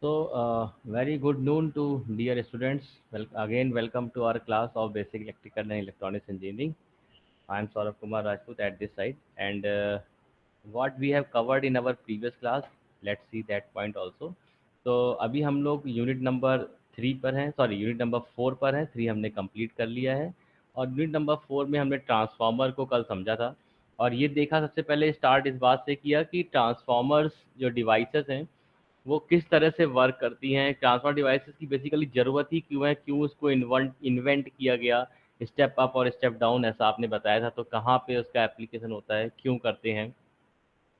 So, very good noon to dear students. Again, welcome to our class of Basic Electrical and Electronics Engineering. I am Saurabh Kumar Rajput at this side, and what we have covered in our previous class, let's see that point also. तो अभी हम लोग unit number 3 पर हैं, sorry unit number 4 पर हैं, 3 हमने complete कर लिया है। और यूनिट नंबर 4 में हमने ट्रांसफार्मर को कल समझा था, और ये देखा सबसे पहले स्टार्ट इस बात से किया कि ट्रांसफार्मर्स जो डिवाइसेस हैं वो किस तरह से वर्क करती हैं, ट्रांसफर डिवाइसेस की बेसिकली ज़रूरत ही क्यों है, क्यों उसको इन्वेंट किया गया, स्टेप अप और स्टेप डाउन ऐसा आपने बताया था, तो कहाँ पे उसका एप्लीकेशन होता है, क्यों करते हैं।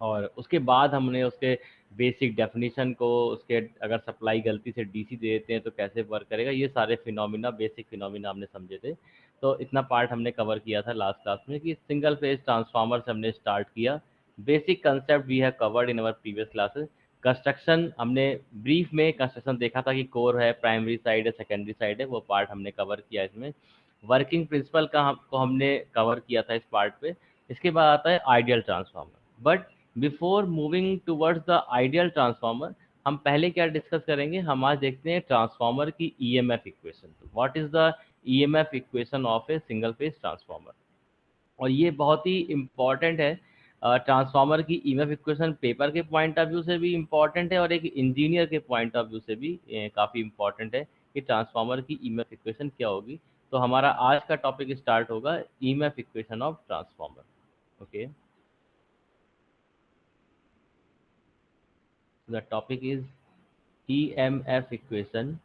और उसके बाद हमने उसके बेसिक डेफिनेशन को, उसके अगर सप्लाई गलती से डीसी दे देते हैं तो कैसे वर्क करेगा, ये सारे फिनोमिना, बेसिक फिनोमिना हमने समझे थे। तो इतना पार्ट हमने कवर किया था लास्ट क्लास में कि सिंगल फेज ट्रांसफार्मर से हमने स्टार्ट किया। Basic concept we have covered in our previous classes. Construction हमने ब्रीफ में कंस्ट्रक्शन देखा था कि कोर है, प्राइमरी साइड है, सेकेंडरी साइड है, वो पार्ट हमने कवर किया इसमें। वर्किंग प्रिंसिपल को हमने कवर किया था इस पार्ट पे। इसके बाद आता है ideal transformer. But before moving towards the ideal transformer, हम पहले क्या डिस्कस करेंगे, हम आज देखते हैं ट्रांसफार्मर की EMF equation. What is the EMF equation of a single phase transformer. और ये बहुत ही इम्पॉर्टेंट है। ट्रांसफार्मर की ईएमएफ इक्वेशन पेपर के पॉइंट ऑफ व्यू से भी इम्पॉर्टेंट है और एक इंजीनियर के पॉइंट ऑफ व्यू से भी काफ़ी इम्पॉर्टेंट है कि ट्रांसफार्मर की ईएमएफ इक्वेशन क्या होगी। तो हमारा आज का टॉपिक स्टार्ट होगा EMF equation of transformer. Okay, the topic is EMF equation,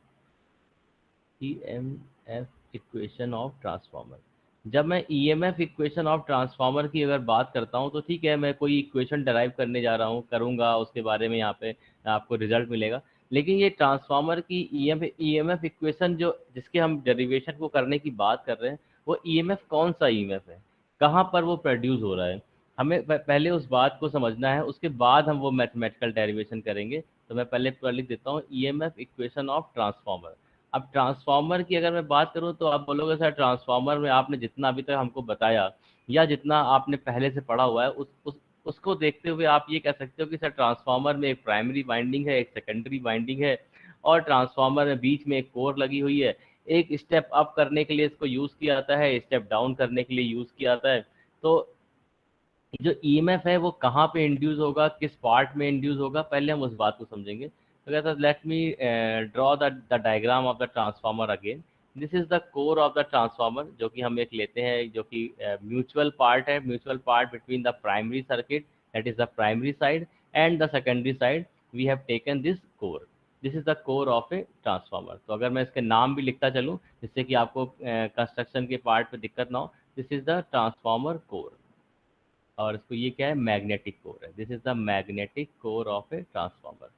EMF equation of transformer. जब मैं EMF इक्वेशन ऑफ ट्रांसफार्मर की अगर बात करता हूँ तो ठीक है, मैं कोई इक्वेशन डराइव करने जा रहा हूँ, करूँगा, उसके बारे में यहाँ पे आपको रिजल्ट मिलेगा। लेकिन ये ट्रांसफार्मर की EMF इक्वेशन जो जिसके हम डेरिवेशन को करने की बात कर रहे हैं, वो EMF कौन सा EMF है, कहाँ पर वो प्रोड्यूस हो रहा है, हमें पहले उस बात को समझना है, उसके बाद हम वो मैथमेटिकल डेरिवेशन करेंगे। तो मैं पहले पूरा लिख देता हूँ EMF इक्वेशन ऑफ ट्रांसफार्मर। अब ट्रांसफार्मर की अगर मैं बात करूं तो आप बोलोगे सर ट्रांसफार्मर में आपने जितना अभी तक हमको बताया या जितना आपने पहले से पढ़ा हुआ है उसको देखते हुए आप ये कह सकते हो कि सर ट्रांसफार्मर में एक प्राइमरी वाइंडिंग है, एक सेकेंडरी वाइंडिंग है, और ट्रांसफार्मर में बीच में एक कोर लगी हुई है। एक स्टेप अप करने के लिए इसको यूज़ किया जाता है, स्टेप डाउन करने के लिए यूज़ किया जाता है। तो जो ईएमएफ है वो कहाँ पे इंड्यूस होगा, किस पार्ट में इंड्यूस होगा, पहले हम उस बात को समझेंगे। तो कहता है let me draw the diagram of the transformer again. This is the core of the transformer, जो कि हम एक लेते हैं जो कि म्यूचुअल पार्ट है, mutual part between the primary circuit, that is the primary side, and the secondary side. We have taken this core. This is the core of a transformer. तो अगर मैं इसके नाम भी लिखता चलूँ जिससे कि आपको कंस्ट्रक्शन के पार्ट पे दिक्कत ना हो, this is the transformer core. और इसको ये क्या है, मैग्नेटिक कोर है। This is the magnetic core of a transformer.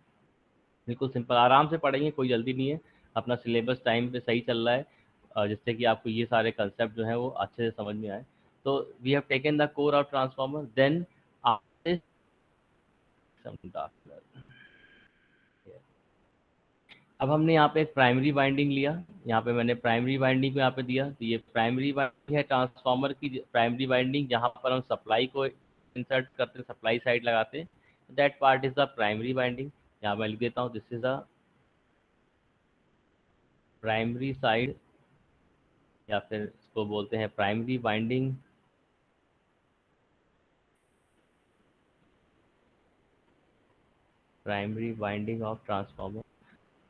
बिल्कुल सिंपल, आराम से पढ़ेंगे, कोई जल्दी नहीं है, अपना सिलेबस टाइम पे सही चल रहा है, जिससे कि आपको ये सारे कंसेप्ट जो है वो अच्छे से समझ में आए। तो we have taken the core of transformer, then अब हमने यहाँ पे एक प्राइमरी वाइंडिंग लिया, यहाँ पे मैंने प्राइमरी वाइंडिंग को यहाँ पे दिया, तो ये प्राइमरी वाइंडिंग है ट्रांसफार्मर की, प्राइमरी वाइंडिंग जहाँ पर हम सप्लाई को इंसर्ट करते हैं, सप्लाई साइड लगाते हैं, that part is the primary winding. यहाँ मैं लिख देता हूँ this is the primary side, या फिर इसको बोलते हैं primary winding, primary winding of transformer.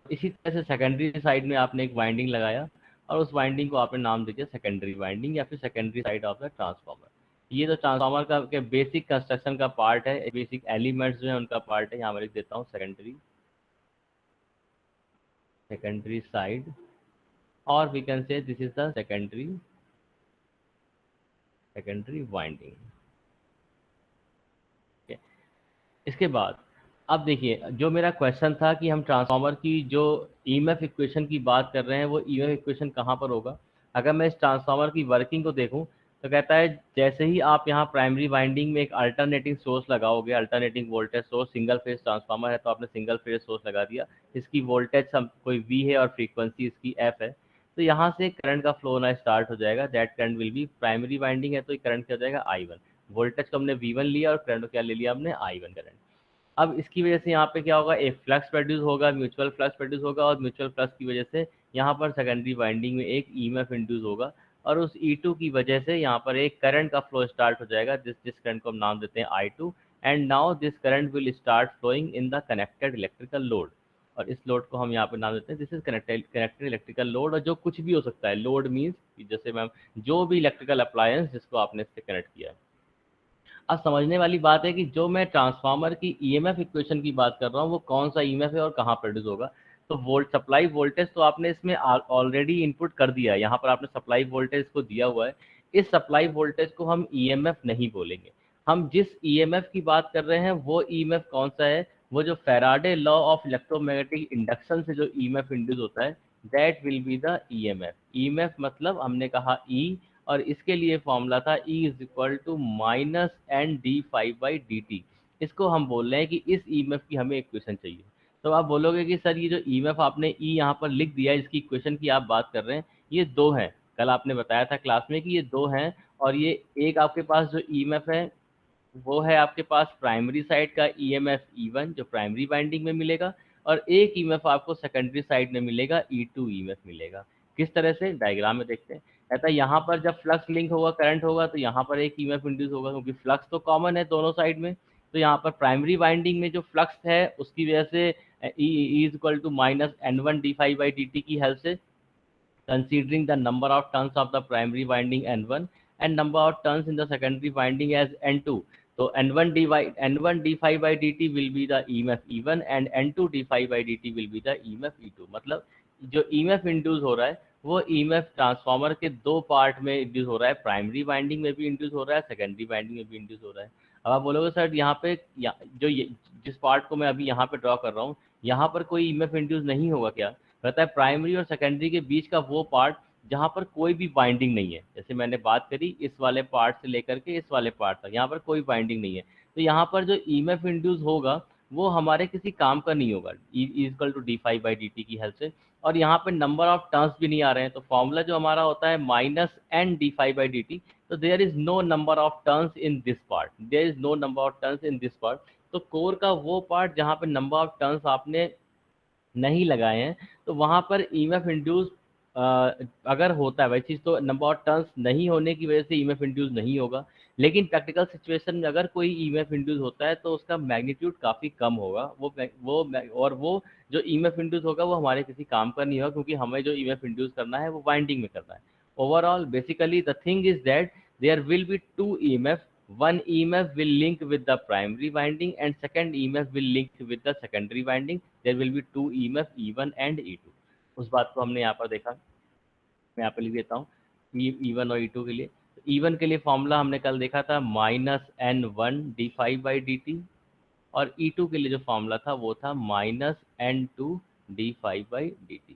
इसी तरह से सेकेंडरी साइड में आपने एक वाइंडिंग लगाया और उस वाइंडिंग को आपने नाम दे दिया सेकेंडरी वाइंडिंग या फिर secondary side of the transformer. ये तो ट्रांसफार्मर का के बेसिक कंस्ट्रक्शन का पार्ट है, बेसिक एलिमेंट्स जो है उनका पार्ट है। यहाँ मैं लिख देता हूँ सेकेंडरी, सेकेंडरी साइड, और we can say this is the secondary, secondary winding. इसके बाद अब देखिए, जो मेरा क्वेश्चन था कि हम ट्रांसफार्मर की जो ईएमएफ इक्वेशन की बात कर रहे हैं वो ईएमएफ इक्वेशन कहाँ पर होगा। अगर मैं इस ट्रांसफार्मर की वर्किंग को देखूं तो कहता है जैसे ही आप यहाँ प्राइमरी वाइंडिंग में एक अल्टरनेटिंग सोर्स लगाओगे, alternating voltage source, single phase transformer है तो आपने सिंगल फेज सोर्स लगा दिया, इसकी वोल्टेज हम कोई वी है और फ्रीक्वेंसी इसकी एफ है, तो यहाँ से करंट का फ्लो होना स्टार्ट हो जाएगा। That current will be, primary winding है तो करंट क्या हो जाएगा, I1। वोल्टेज को हमने V1 लिया और करंट को क्या ले लिया हमने, I1 करंट। अब इसकी वजह से यहाँ पे क्या होगा, एक फ्लक्स प्रोड्यूस होगा, म्यूचुअल फ्लक्स प्रोड्यूस होगा, और म्यूचुअल फ्लक्स की वजह से यहाँ पर सेकेंडरी वाइंडिंग में एक ईएमएफ इंड्यूस होगा, और उस E2 की वजह से यहाँ पर एक करंट का फ्लो स्टार्ट हो जाएगा, जिस करंट को हम नाम देते हैं I2। And now this current will start flowing in the connected electrical load, और इस लोड को हम यहाँ पे नाम देते हैं this is connected electrical load. और जो कुछ भी हो सकता है, लोड मीन्स जैसे मैम जो भी इलेक्ट्रिकल अप्लायंस जिसको आपने इससे कनेक्ट किया है। अब समझने वाली बात है कि जो मैं ट्रांसफार्मर की ईएमएफ इक्वेशन की बात कर रहा हूँ वो कौन सा ईएमएफ है और कहाँ प्रोड्यूस होगा। तो वोल्ट सप्लाई वोल्टेज तो आपने इसमें ऑलरेडी इनपुट कर दिया है, यहाँ पर आपने सप्लाई वोल्टेज को दिया हुआ है। इस सप्लाई वोल्टेज को हम ईएमएफ नहीं बोलेंगे, हम जिस ईएमएफ की बात कर रहे हैं वो ईएमएफ कौन सा है, वो जो Faraday law of electromagnetic induction से जो ईएमएफ इंड्यूस होता है, that will be the EMF. EMF मतलब हमने कहा ई, और इसके लिए फॉर्मूला था E is equal to minus n d five by d t. इसको हम बोल रहे हैं कि इस ईएमएफ की हमें इक्वेशन चाहिए। तो आप बोलोगे कि सर ये जो ईएमएफ आपने E यहाँ पर लिख दिया है, इसकी इक्वेशन की आप बात कर रहे हैं, ये दो हैं, कल आपने बताया था क्लास में कि ये दो हैं, और ये एक आपके पास जो ईएमएफ है वो है आपके पास प्राइमरी साइड का ईएमएफ E1 जो प्राइमरी वाइंडिंग में मिलेगा, और एक ईएमएफ आपको सेकेंडरी साइड में मिलेगा, E2 ईएमएफ मिलेगा। किस तरह से, डायग्राम में देखते हैं। कहता है यहाँ पर जब फ्लक्स लिंक होगा, करंट होगा, तो यहाँ पर एक ईएमएफ इंड्यूस होगा, क्योंकि फ्लक्स तो कॉमन है दोनों साइड में। तो यहाँ पर प्राइमरी वाइंडिंग में जो फ्लक्स है उसकी वजह से E is equal to minus N1 d∅dt की हेल्प से, considering the number of turns of the primary winding N1 and number of turns in the secondary winding as N2. So N1 d∅ by dt will be the EMF E1 and N2 d∅ by dt will be the EMF E2। मतलब जो EMF induce हो रहा है वो EMF transformer के दो part में induce हो रहा है, प्राइमरी वाइंडिंग में भी इंड्यूस हो रहा है, सेकेंडरी वाइंडिंग में भी इंड्यूस हो रहा है। अब आप बोलोगे सर यहाँ पे जिस पार्ट को मैं अभी यहाँ पे ड्रॉ कर रहा हूँ, यहाँ पर कोई EMF इंड्यूस नहीं होगा क्या? कहता है प्राइमरी और सेकेंडरी के बीच का वो पार्ट जहाँ पर कोई भी बाइंडिंग नहीं है, जैसे मैंने बात करी इस वाले पार्ट से लेकर के इस वाले पार्ट तक, यहाँ पर कोई बाइंडिंग नहीं है, तो यहाँ पर जो ईएमएफ इंड्यूस होगा वो हमारे किसी काम का नहीं होगा, equal to d∅ by dt की हेल्प से। और यहाँ पे नंबर ऑफ टर्न्स भी नहीं आ रहे हैं, तो फॉर्मूला जो हमारा होता है minus n d∅ by dt। तो there is no number of turns in this part, there is no number of turns in this part. तो कोर का वो पार्ट जहाँ पे नंबर ऑफ टर्न्स आपने नहीं लगाए हैं, तो वहाँ पर ईएमएफ इंड्यूस अगर होता है वही चीज़, तो नंबर ऑफ टर्न्स नहीं होने की वजह से ईएमएफ इंड्यूस नहीं होगा। लेकिन प्रैक्टिकल सिचुएशन में अगर कोई ईएमएफ इंड्यूस होता है तो उसका मैग्नीट्यूड काफ़ी कम होगा, और वो जो ईएमएफ इंड्यूस होगा वो हमारे किसी काम का नहीं होगा, क्योंकि हमें जो ईएमएफ इंड्यूस करना है वो वाइंडिंग में करना है। Overall basically the thing is that there will be two EMF, one EMF will link with the primary winding and second EMF will link with the secondary winding। there will be two EMF E1 and E2। उस बात को हमने यहाँ पर देखा, मैं यहाँ पर लिख देता हूँ E1 और E2 के लिए। E1 के लिए फॉर्मूला हमने कल देखा था minus N1 d∅ by dt, और E2 के लिए जो फॉर्मूला था वो था minus N2 d∅ by dt।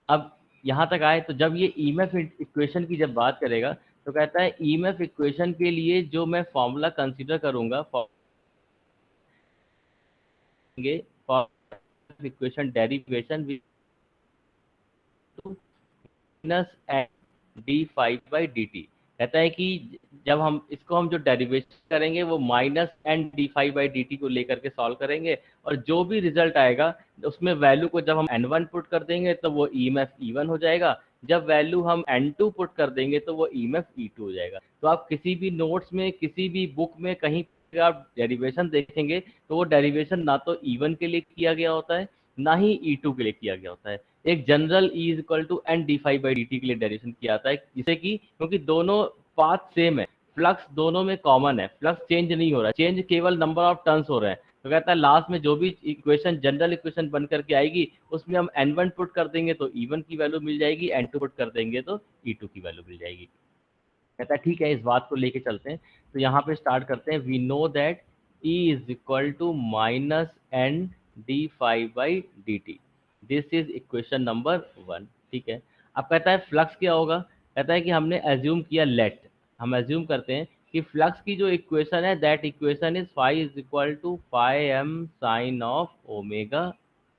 अब यहाँ तक आए तो जब ये ईएमएफ इक्वेशन की जब बात करेगा तो कहता है ईएमएफ इक्वेशन के लिए जो मैं फॉर्मूला कंसीडर करूंगा, equation derivation minus n d∅ by dt। कहता है कि जब हम जो डेरिवेशन करेंगे वो minus n d∅ by dt को लेकर के सॉल्व करेंगे, और जो भी रिजल्ट आएगा उसमें वैल्यू को जब हम N1 पुट कर देंगे तो वो ईएमएफ E1 हो जाएगा, जब वैल्यू हम N2 पुट कर देंगे तो वो ईएमएफ E2 हो जाएगा। तो आप किसी भी नोट्स में, किसी भी बुक में कहीं पे आप डेरिवेशन देखेंगे तो वो डेरिवेशन ना तो E1 के लिए किया गया होता है ना ही E2 के लिए किया गया होता है। एक general E is equal to n d∅ by dt के लिए डेरिवेशन किया जाता है, जिसे कि क्योंकि दोनों पाथ सेम है, फ्लक्स दोनों में कॉमन है, फ्लक्स चेंज नहीं हो रहा है, चेंज केवल नंबर ऑफ टर्न्स हो रहे हैं। तो कहता है लास्ट में जो भी इक्वेशन जनरल इक्वेशन बन करके आएगी उसमें हम N1 पुट कर देंगे तो E1 की वैल्यू मिल जाएगी, N2 पुट कर देंगे तो E2 की वैल्यू मिल जाएगी। कहता है ठीक है, इस बात को लेके चलते हैं। तो यहाँ पे स्टार्ट करते हैं। We know that E is equal to minus n d∅ by dt। This is equation number 1। ठीक है, अब कहता है फ्लक्स क्या होगा। कहता है कि हमने एज्यूम किया, हम एज्यूम करते हैं कि फ्लक्स की जो इक्वेशन है that equation is phi is equal to phi m sine of omega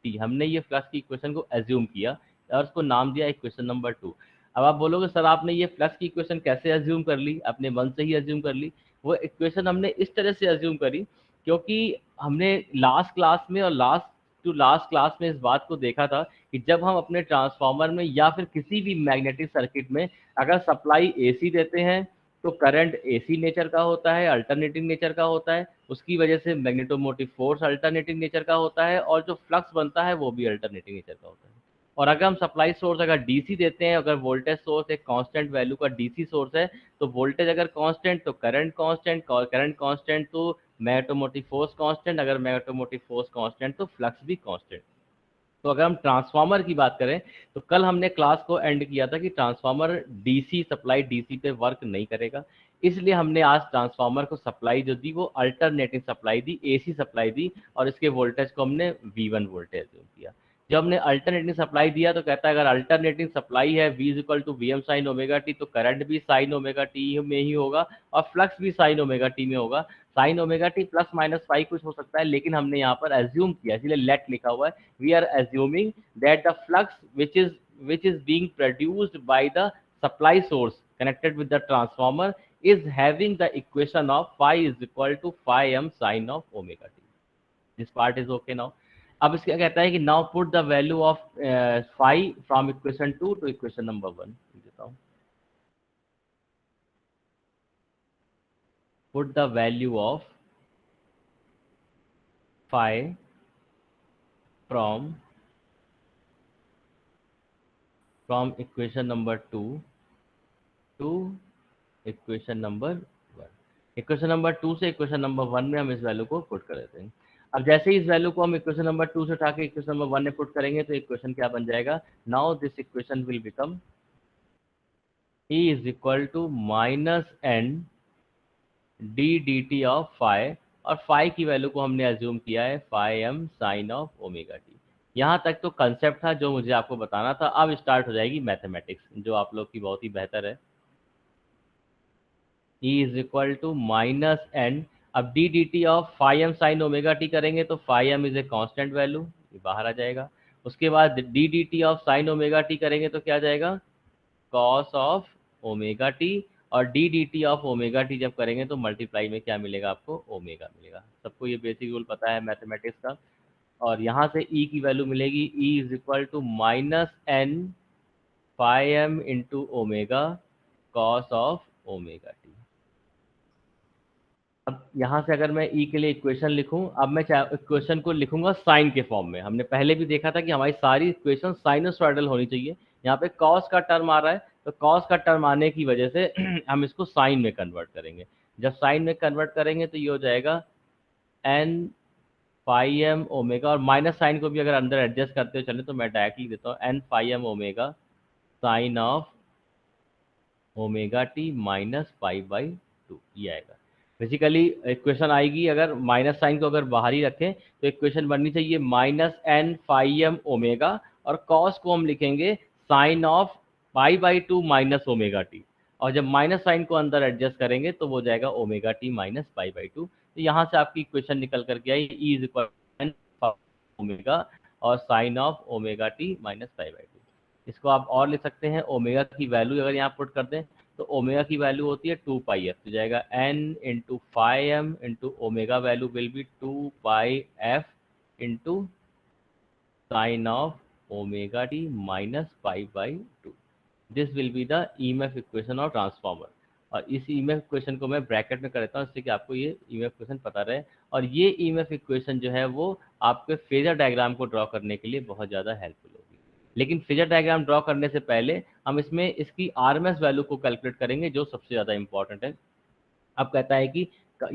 t. हमने ये फ्लक्स की इक्वेशन को एज्यूम किया और उसको नाम दिया इक्वेशन नंबर 2। अब आप बोलोगे सर आपने ये फ्लक्स की इक्वेशन कैसे एज्यूम कर ली, अपने मन से ही एज्यूम कर ली। वो इक्वेशन हमने इस तरह से एज्यूम करी क्योंकि हमने लास्ट क्लास में और लास्ट क्लास में इस बात को देखा था कि जब हम अपने ट्रांसफार्मर में या फिर किसी भी मैग्नेटिक सर्किट में अगर सप्लाई एसी देते हैं तो करंट एसी नेचर का होता है, अल्टरनेटिंग नेचर का होता है, उसकी वजह से मैग्नेटोमोटिव फोर्स अल्टरनेटिंग नेचर का होता है और जो फ्लक्स बनता है वो भी अल्टरनेटिंग नेचर का होता है। और अगर हम सप्लाई सोर्स अगर डीसी देते हैं, अगर वोल्टेज सोर्स एक कांस्टेंट वैल्यू का डीसी सोर्स है, तो वोल्टेज अगर कांस्टेंट तो करंट कांस्टेंट तो मैग्नेटोमोटिव फोर्स कांस्टेंट, अगर मैग्नेटोमोटिव फोर्स कांस्टेंट तो फ्लक्स भी कांस्टेंट। तो अगर हम ट्रांसफार्मर की बात करें तो कल हमने क्लास को एंड किया था कि ट्रांसफार्मर डीसी सप्लाई डीसी पे वर्क नहीं करेगा, इसलिए हमने आज ट्रांसफार्मर को सप्लाई जो दी वो अल्टरनेटिंग सप्लाई दी, एसी सप्लाई दी, और इसके वोल्टेज को हमने V1 वोल्टेज दिया। जब हमने अल्टरनेटिंग सप्लाई दिया तो कहता है अगर अल्टरनेटिंग सप्लाई है V is equal to VM sine omega t, तो करंट भी साइन ओमेगा टी में ही होगा और फ्लक्स भी साइन ओमेगा टी में होगा। Sign omega t plus minus five कुछ हो सकता है, लेकिन हमने यहाँ पर एज्यूम किया, इसलिए लेट लिखा हुआ है। We are assuming that the flux which is being produced by the supply source connected with the transformer is having the equation of phi is equal to phi m sin of omega t. This part is okay now. अब इसका कहता है कि now put the value of phi from equation 2 to equation number 1. देता हूँ, put the value of phi from equation number 2 to equation number 1। Equation number 2 से equation number 1 में हम इस वैल्यू को पुट कर देते हैं। अब जैसे ही इस वैल्यू को हम इक्वेशन नंबर 2 से उठा के इक्वेशन नंबर 1 में पुट करेंगे तो इक्वेशन क्या बन जाएगा, now this equation will become E is equal to minus n d d t of phi, और फाई की वैल्यू को हमने एज्यूम किया है phi m sine of omega t. यहाँ तक तो कंसेप्ट था जो मुझे आपको बताना था। अब स्टार्ट हो जाएगी मैथमेटिक्स जो आप लोग की बहुत ही बेहतर है। E is equal to minus n, अब d d t of phi m sine omega t करेंगे तो phi m is a constant value, ये बाहर आ जाएगा। उसके बाद d d t of sine omega t करेंगे तो क्या आ जाएगा, कॉस ऑफ ओमेगा टी, और d d t of omega t जब करेंगे तो मल्टीप्लाई में क्या मिलेगा आपको, ओमेगा मिलेगा। सबको ये बेसिक रूल पता है मैथमेटिक्स का। और यहाँ से E की वैल्यू मिलेगी E is equal to minus n phi m into omega cos of omega t. अब यहाँ से अगर मैं E के लिए इक्वेशन लिखूं, अब मैं इक्वेशन को लिखूंगा साइन के फॉर्म में। हमने पहले भी देखा था कि हमारी सारी इक्वेशन साइनोसॉइडल होनी चाहिए। यहाँ पे कॉस का टर्म आ रहा है तो कॉस का टर्म आने की वजह से हम इसको साइन में कन्वर्ट करेंगे। जब साइन में कन्वर्ट करेंगे तो ये हो जाएगा एन फाई एम ओमेगा, और माइनस साइन को भी अगर अंदर एडजस्ट करते हुए चले तो मैं डायरेक्टली देता हूँ n phi m omega sine of omega t minus pi by 2, ये आएगा। बेसिकली इक्वेशन आएगी, अगर माइनस साइन को अगर बाहर ही रखें तो इक्वेशन बननी चाहिए minus n phi m omega, और कॉस को हम लिखेंगे sine of pi by 2 minus omega t, और जब माइनस साइन को अंदर एडजस्ट करेंगे तो वो जाएगा omega t minus pi by 2। तो यहाँ से आपकी इक्वेशन निकल करके आई E is equal n omega और sine of omega t minus pi by 2। इसको आप और लिख सकते हैं, ओमेगा की वैल्यू अगर यहाँ पुट कर दें तो ओमेगा की वैल्यू होती है 2 पाई एफ, तो जाएगा n into phi m into omega value will be 2 pi f into sine of omega t minus pi by 2। This will be the EMF equation of transformer. और इस EMF equation को मैं bracket में कर देता हूँ इससे कि आपको ये ईएमएफ इक्वेशन पता रहे। और ये ईएमएफ इक्वेशन जो है वो आपके फेजर डायग्राम को ड्रॉ करने के लिए बहुत ज़्यादा हेल्पफुल होगी। लेकिन फेजर डायग्राम ड्रॉ करने से पहले हम इसमें इसकी आरएमएस वैल्यू को कैलकुलेट करेंगे जो सबसे ज़्यादा इंपॉर्टेंट है। अब कहता है कि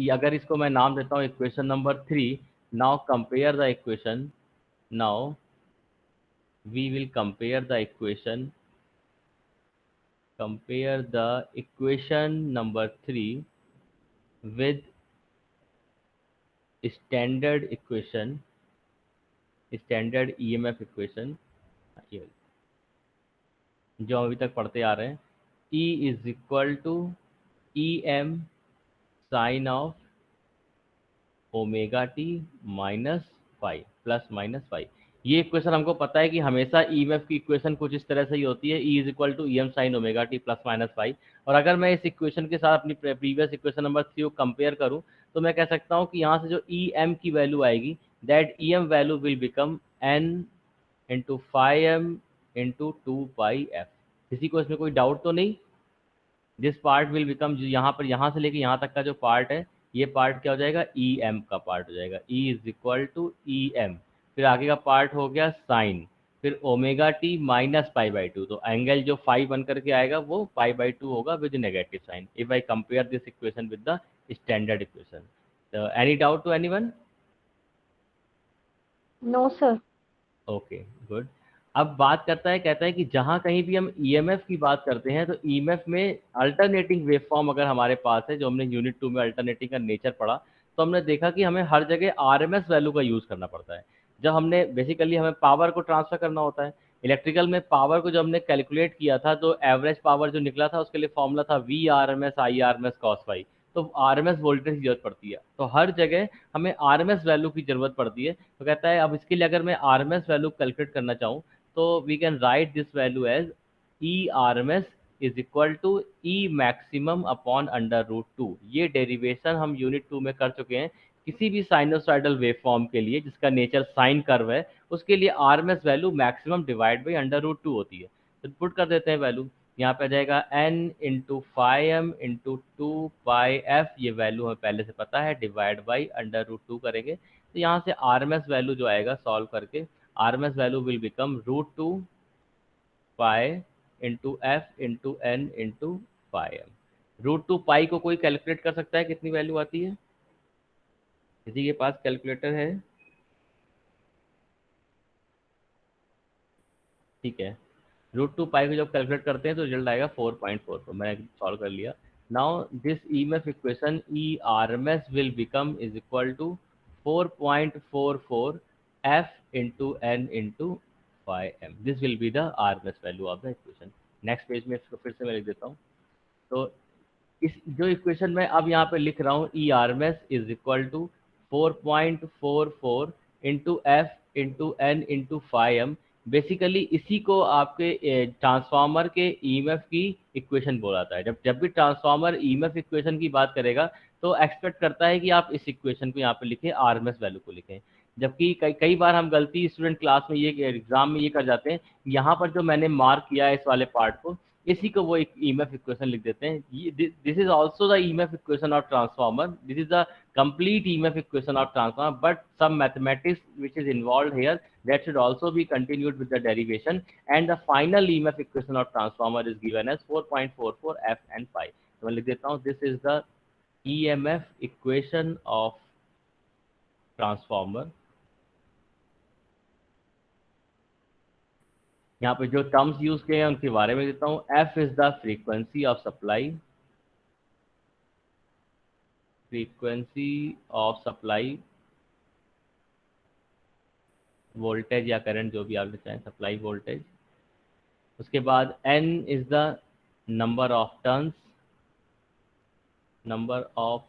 अगर इसको मैं नाम देता हूँ equation number 3, now compare the equation, now we will compare the equation, compare the equation number 3 with standard equation, standard EMF equation जो हम अभी तक पढ़ते आ रहे हैं। E is equal to E M sine of omega t minus five plus minus five. ये equation हमको पता है कि हमेशा ईएमएफ की इक्वेशन कुछ इस तरह से ही होती है, E is equal to E M sine omega t plus minus five. और अगर मैं इस इक्वेशन के साथ अपनी प्रीवियस इक्वेशन नंबर 3 को कंपेयर करूं तो मैं कह सकता हूँ कि यहाँ से जो ई एम की वैल्यू आएगी, that E M value will become n into five m into two pi f. किसी को इसमें कोई डाउट तो नहीं? दिस पार्ट विल बिकम, जो यहाँ पर यहाँ से लेके यहाँ तक का जो पार्ट है, ये पार्ट क्या हो जाएगा, ई एम का पार्ट हो जाएगा। E is equal to E m, फिर आगे का पार्ट हो गया साइन, फिर omega t minus pi by two. तो एंगल जो फाइव बन करके आएगा वो पाई बाई टू होगा with negative sign, if I compare this equation with the standard equation. तो any doubt to anyone? No sir. Okay, good. अब बात करता है, कहता है कि जहाँ कहीं भी हम ईएमएफ की बात करते हैं तो ईएमएफ में अल्टरनेटिंग वेव फॉर्म अगर हमारे पास है, जो हमने यूनिट 2 में अल्टरनेटिंग का नेचर पढ़ा, तो हमने देखा कि हमें हर जगह आरएमएस वैल्यू का यूज़ करना पड़ता है। जब हमने बेसिकली हमें पावर को ट्रांसफर करना होता है, इलेक्ट्रिकल में पावर को जब हमने कैलकुलेट किया था तो एवरेज पावर जो निकला था उसके लिए फॉर्मूला था V R M S I R M S cos phi. तो आरएमएस वोल्टेज की जरूरत पड़ती है, तो हर जगह हमें आरएमएस वैल्यू की जरूरत पड़ती है। तो कहता है अब इसके लिए अगर मैं आरएमएस वैल्यू कैलकुलेट करना चाहूँ तो we can write this value as E R M S is equal to E maximum upon under root two. ये डेरिवेशन हम यूनिट 2 में कर चुके हैं। किसी भी साइनोसाइडल वेव फॉर्म के लिए जिसका नेचर साइन कर्व है, उसके लिए R M S value maximum divide by under root two होती है। तो पुट कर देते हैं वैल्यू, यहाँ पे आ जाएगा n into five m into two pi f, ये वैल्यू हमें पहले से पता है, divide by under root two करेंगे। तो यहाँ से आर एम एस वैल्यू जो आएगा सॉल्व करके, R M S value will become root two pi into F into N into pi m. Root two pi को कोई कैलकुलेट कर सकता है कितनी वैल्यू आती है? किसी के पास कैलकुलेटर है? ठीक है, रूट टू पाई को जब कैलकुलेट करते हैं तो रिजल्ट आएगा 4.44। मैंने सॉल्व कर लिया। Now this E M F equation E R M S will become is equal to 4.44 f into N into five m. This will be the R M S value of the equation. Next page में इसको फिर से मैं लिख देता हूँ। तो इस जो इक्वेशन मैं अब यहाँ पे लिख रहा हूँ, E R M S is equal to 4.44 into F into N into five M. Basically इसी को आपके ट्रांसफार्मर के ईएमएफ की इक्वेशन बोलाता है। जब जब भी ट्रांसफार्मर ईएमएफ इक्वेशन की बात करेगा तो एक्सपेक्ट करता है कि आप इस इक्वेशन को यहाँ पे लिखें, आरएमएस वैल्यू को लिखें। जबकि कई कई बार हम गलती स्टूडेंट क्लास में, ये एग्जाम में ये कर जाते हैं, यहाँ पर जो मैंने मार्क किया है इस वाले पार्ट को, इसी को वो एक ईएमएफ इक्वेशन लिख देते हैं। This is also the EMF equation of transformer, this is the complete EMF equation of transformer, but some mathematics which is involved here that should also be continued with the derivation, and the final EMF equation of transformer is given as 4.44 F and phi. तो मैं लिख देता हूँ, this is the EMF equation of transformer। यहाँ पे जो terms use किए हैं उनके बारे में देता हूँ। F is the frequency of supply, frequency of supply, voltage या करंट जो भी आप चाहें, सप्लाई वोल्टेज। उसके बाद n is the number of turns, number of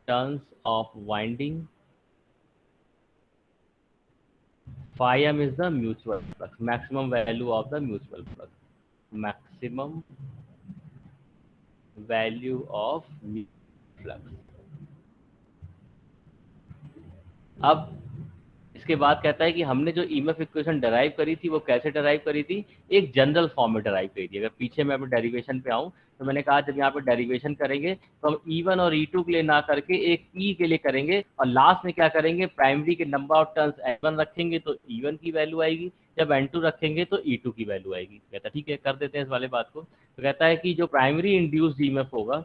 turns of winding. phi m is the mutual flux, maximum value of the mutual flux, maximum value of mutual flux। अब इसके बाद कहता है कि हमने जो ईएमएफ इक्वेशन डराइव करी थी वो कैसे डराइव करी थी, एक जनरल फॉर्म में डराइव करी थी। अगर पीछे मैं अपने डेरिवेशन पे आऊँ तो मैंने कहा जब यहाँ पे डेरिवेशन करेंगे तो हम E1 और E2 के लिए ना करके एक E के लिए करेंगे, और लास्ट में क्या करेंगे, प्राइमरी के नंबर ऑफ टर्न्स N1 रखेंगे तो E1 की वैल्यू आएगी, जब N2 रखेंगे तो E2 की वैल्यू आएगी। कहता है ठीक है, कर देते हैं इस वाले बात को। तो कहता है कि जो प्राइमरी इंड्यूस्ड ईएमएफ होगा,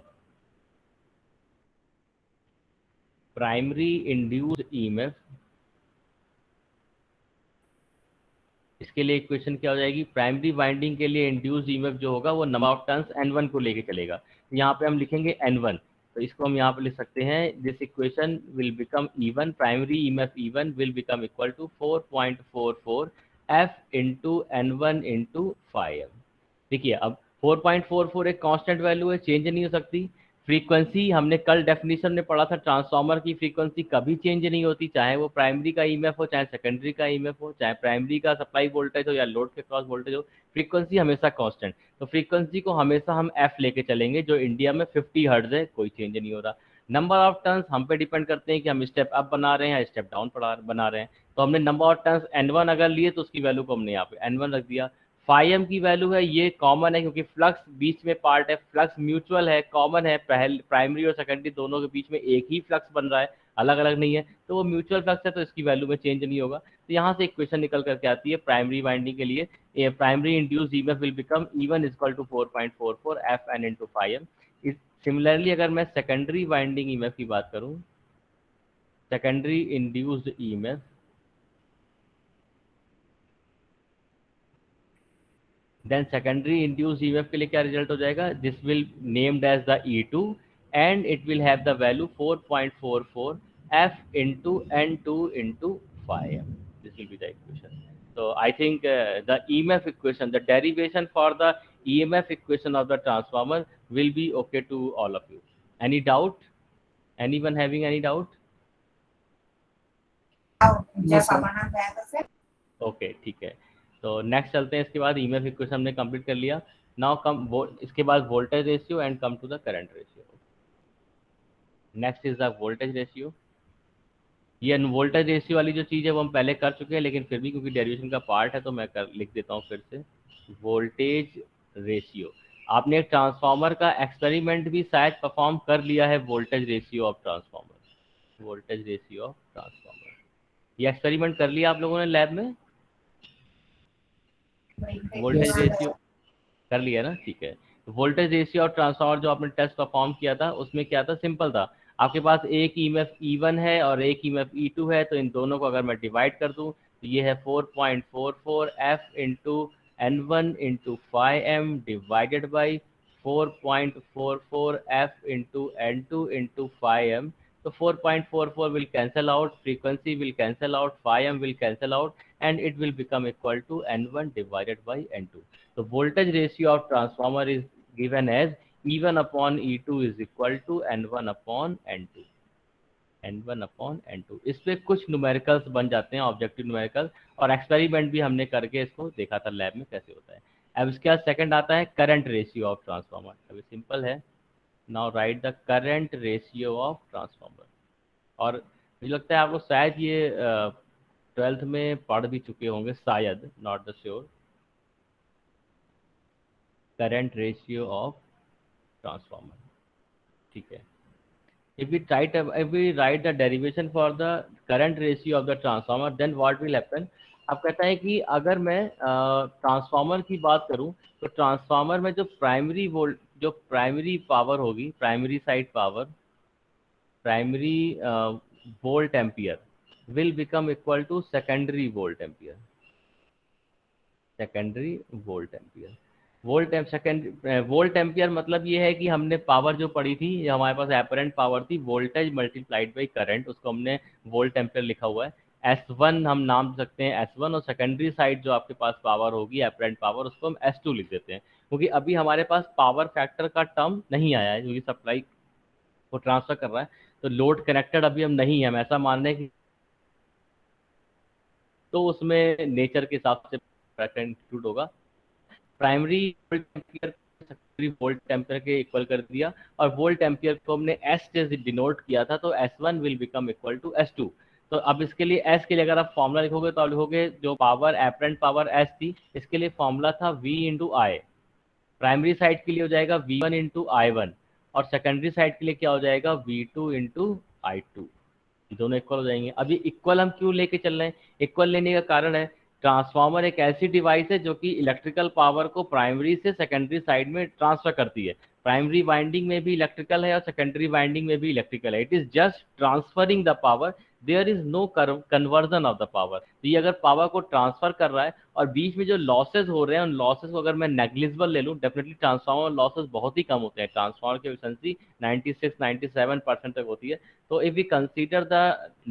प्राइमरी इंड्यूस्ड ईएमएफ, इसके लिए इक्वेशन क्या हो जाएगी, प्राइमरी वाइंडिंग के लिए इंड्यूस्ड ईएमएफ जो होगा वो नंबर ऑफ टर्न्स N1 को लेके चलेगा। तो यहाँ पे हम लिखेंगे N1, तो इसको हम यहाँ पे लिख सकते हैं, this equation will become E1, primary EMF E1 will become equal to 4.44 F into N1 into phi. देखिए अब 4.44 एक कांस्टेंट वैल्यू है, चेंज नहीं हो सकती। फ्रीक्वेंसी हमने कल डेफिनेशन में पढ़ा था, ट्रांसफार्मर की फ्रीक्वेंसी कभी चेंज नहीं होती, चाहे वो प्राइमरी का ईएमएफ हो, चाहे सेकेंडरी का ईएमएफ हो, चाहे प्राइमरी का सप्लाई वोल्टेज हो या लोड के क्रॉस वोल्टेज हो, फ्रीक्वेंसी हमेशा कांस्टेंट। तो फ्रीक्वेंसी को हमेशा हम एफ लेके चलेंगे, जो इंडिया में 50 हर्ट्ज है, कोई चेंज नहीं हो रहा। नंबर ऑफ टर्न्स हम पे डिपेंड करते हैं कि हम स्टेप अप बना रहे हैं या स्टेप डाउन बना रहे हैं। तो हमने नंबर ऑफ टर्न्स n1 अगर लिए तो उसकी वैल्यू को हमने यहाँ पे n1 रख दिया। फाइव की वैल्यू है, ये कॉमन है क्योंकि फ्लक्स बीच में पार्ट है, फ्लक्स म्यूचुअल है, कॉमन है, पहले प्राइमरी और सेकेंडरी दोनों के बीच में एक ही फ्लक्स बन रहा है, अलग अलग नहीं है, तो वो म्यूचुअल फ्लक्स है तो इसकी वैल्यू में चेंज नहीं होगा। तो यहाँ से एक क्वेश्चन निकल करके आती है प्राइमरी वाइंडिंग के लिए, primary induced EMF will become E1 equal to 4.44 Fn into five M. Similarly अगर मैं सेकेंडरी वाइंडिंग ईएमएफ की बात करूं, secondary induced EMF, then secondary induced EMF के लिए क्या रिजल्ट हो जाएगा, this will named as the E2 and it will have the value 4.44 F into N2 into 5m. This will be the equation. So I think the EMF equation, the derivation for the EMF equation of the transformer will be okay to all of you. Any doubt? Anyone having any doubt? Okay ठीक है, तो next चलते हैं। इसके बाद EMF equation हमने complete कर लिया। नाउ कम इसके बाद voltage ratio and come to the current ratio. Next is the voltage ratio. ये वोल्टेज रेशियो वाली जो चीज़ है वो हम पहले कर चुके हैं, लेकिन फिर भी क्योंकि डेरिवेशन का पार्ट है तो मैं लिख देता हूँ फिर से। वोल्टेज रेशियो, आपने एक ट्रांसफार्मर का एक्सपेरिमेंट भी शायद परफॉर्म कर लिया है, voltage ratio of transformer, voltage ratio of transformer, ये एक्सपेरिमेंट कर लिया आप लोगों ने लैब में? वोल्टेज रेशियो कर लिया ना, ठीक है। वोल्टेज रेशियो और ट्रांसफार्मर जो आपने टेस्ट परफॉर्म किया था उसमें क्या था, सिंपल था। आपके पास एक ईएमएफ E1 है और एक ईएमएफ E2 है, तो इन दोनों को अगर मैं डिवाइड कर दूं तो ये है 4.44 F into N1 into 5M divided by 4.44 F into N2 into 5M। तो 4.44 will cancel out, frequency will cancel out, 5M will cancel out, and it will become equal to N1 divided by N2. So voltage ratio of transformer is given as E1 upon E2 is equal to N1 upon N2. N1 upon N2, इस पे कुछ numericals बन जाते हैं, objective numerical, और experiment भी हमने करके इसको देखा था लैब में कैसे होता है। अब इसके बाद सेकंड आता है करंट रेशियो ऑफ ट्रांसफार्मर। अभी सिंपल है, now right the current ratio of transformer. और मुझे लगता है आप लोग शायद ये 12th में पढ़ भी चुके होंगे शायद, not the sure. Current ratio of transformer, ठीक है। if we write the derivation for the current ratio of the transformer, then what will happen? अब कहता है कि अगर मैं ट्रांसफार्मर की बात करूं तो ट्रांसफार्मर में जो प्राइमरी पावर होगी, primary side power, primary volt ampere will become equal to secondary volt ampere, secondary volt ampere. Volt ampere मतलब ये है कि हमने पावर जो पढ़ी थी, ये हमारे पास एपरेंट पावर थी, वोल्टेज मल्टीप्लाइड बाई करंट, उसको हमने वोल्ट एम्पियर लिखा हुआ है। S1 हम नाम सकते हैं S1, और सेकेंडरी साइड जो आपके पास पावर होगी एपरेंट पावर, उसको हम S2 लिख देते हैं, क्योंकि अभी हमारे पास पावर फैक्टर का टर्म नहीं आया है, क्योंकि सप्लाई को ट्रांसफर कर रहा है, तो लोड कनेक्टेड अभी हम नहीं है, हम ऐसा मान रहे हैं कि तो उसमें नेचर के हिसाब से इंक्लूड होगा। Primary volt ampere secondary volt ampere के इक्वल कर दिया, और वोल्ट एम्पियर को हमने एस से डिनोट किया था, तो S1 will become equal to S2। तो अब इसके लिए एस के लिए अगर आप फॉर्मूला लिखोगे तो आप लिखोगे जो पावर एपरेंट पावर एस थी, इसके लिए फॉर्मूला था V इंटू आई। प्राइमरी साइड के लिए हो जाएगा V1 इंटू I1, और सेकेंडरी साइड के लिए क्या हो जाएगा V2 इंटू I2। दोनों इक्वल हो जाएंगे। अब ये इक्वल हम क्यों लेके चल रहे हैं? इक्वल लेने का कारण है, ट्रांसफार्मर एक ऐसी डिवाइस है जो कि इलेक्ट्रिकल पावर को प्राइमरी से सेकेंडरी साइड में ट्रांसफर करती है। प्राइमरी वाइंडिंग में भी इलेक्ट्रिकल है और सेकेंडरी वाइंडिंग में भी इलेक्ट्रिकल है। It is just transferring the power, there is no conversion of the power. तो ये अगर पावर को ट्रांसफर कर रहा है और बीच में जो लॉसेज हो रहे हैं उन लॉसेज को अगर मैं नेग्लिजिबल ले लूँ, डेफिनेटली ट्रांसफार्मर लॉसेज बहुत ही कम होते हैं, ट्रांसफार्मर की एफिशिएंसी 96-97% तक होती है। So if we consider the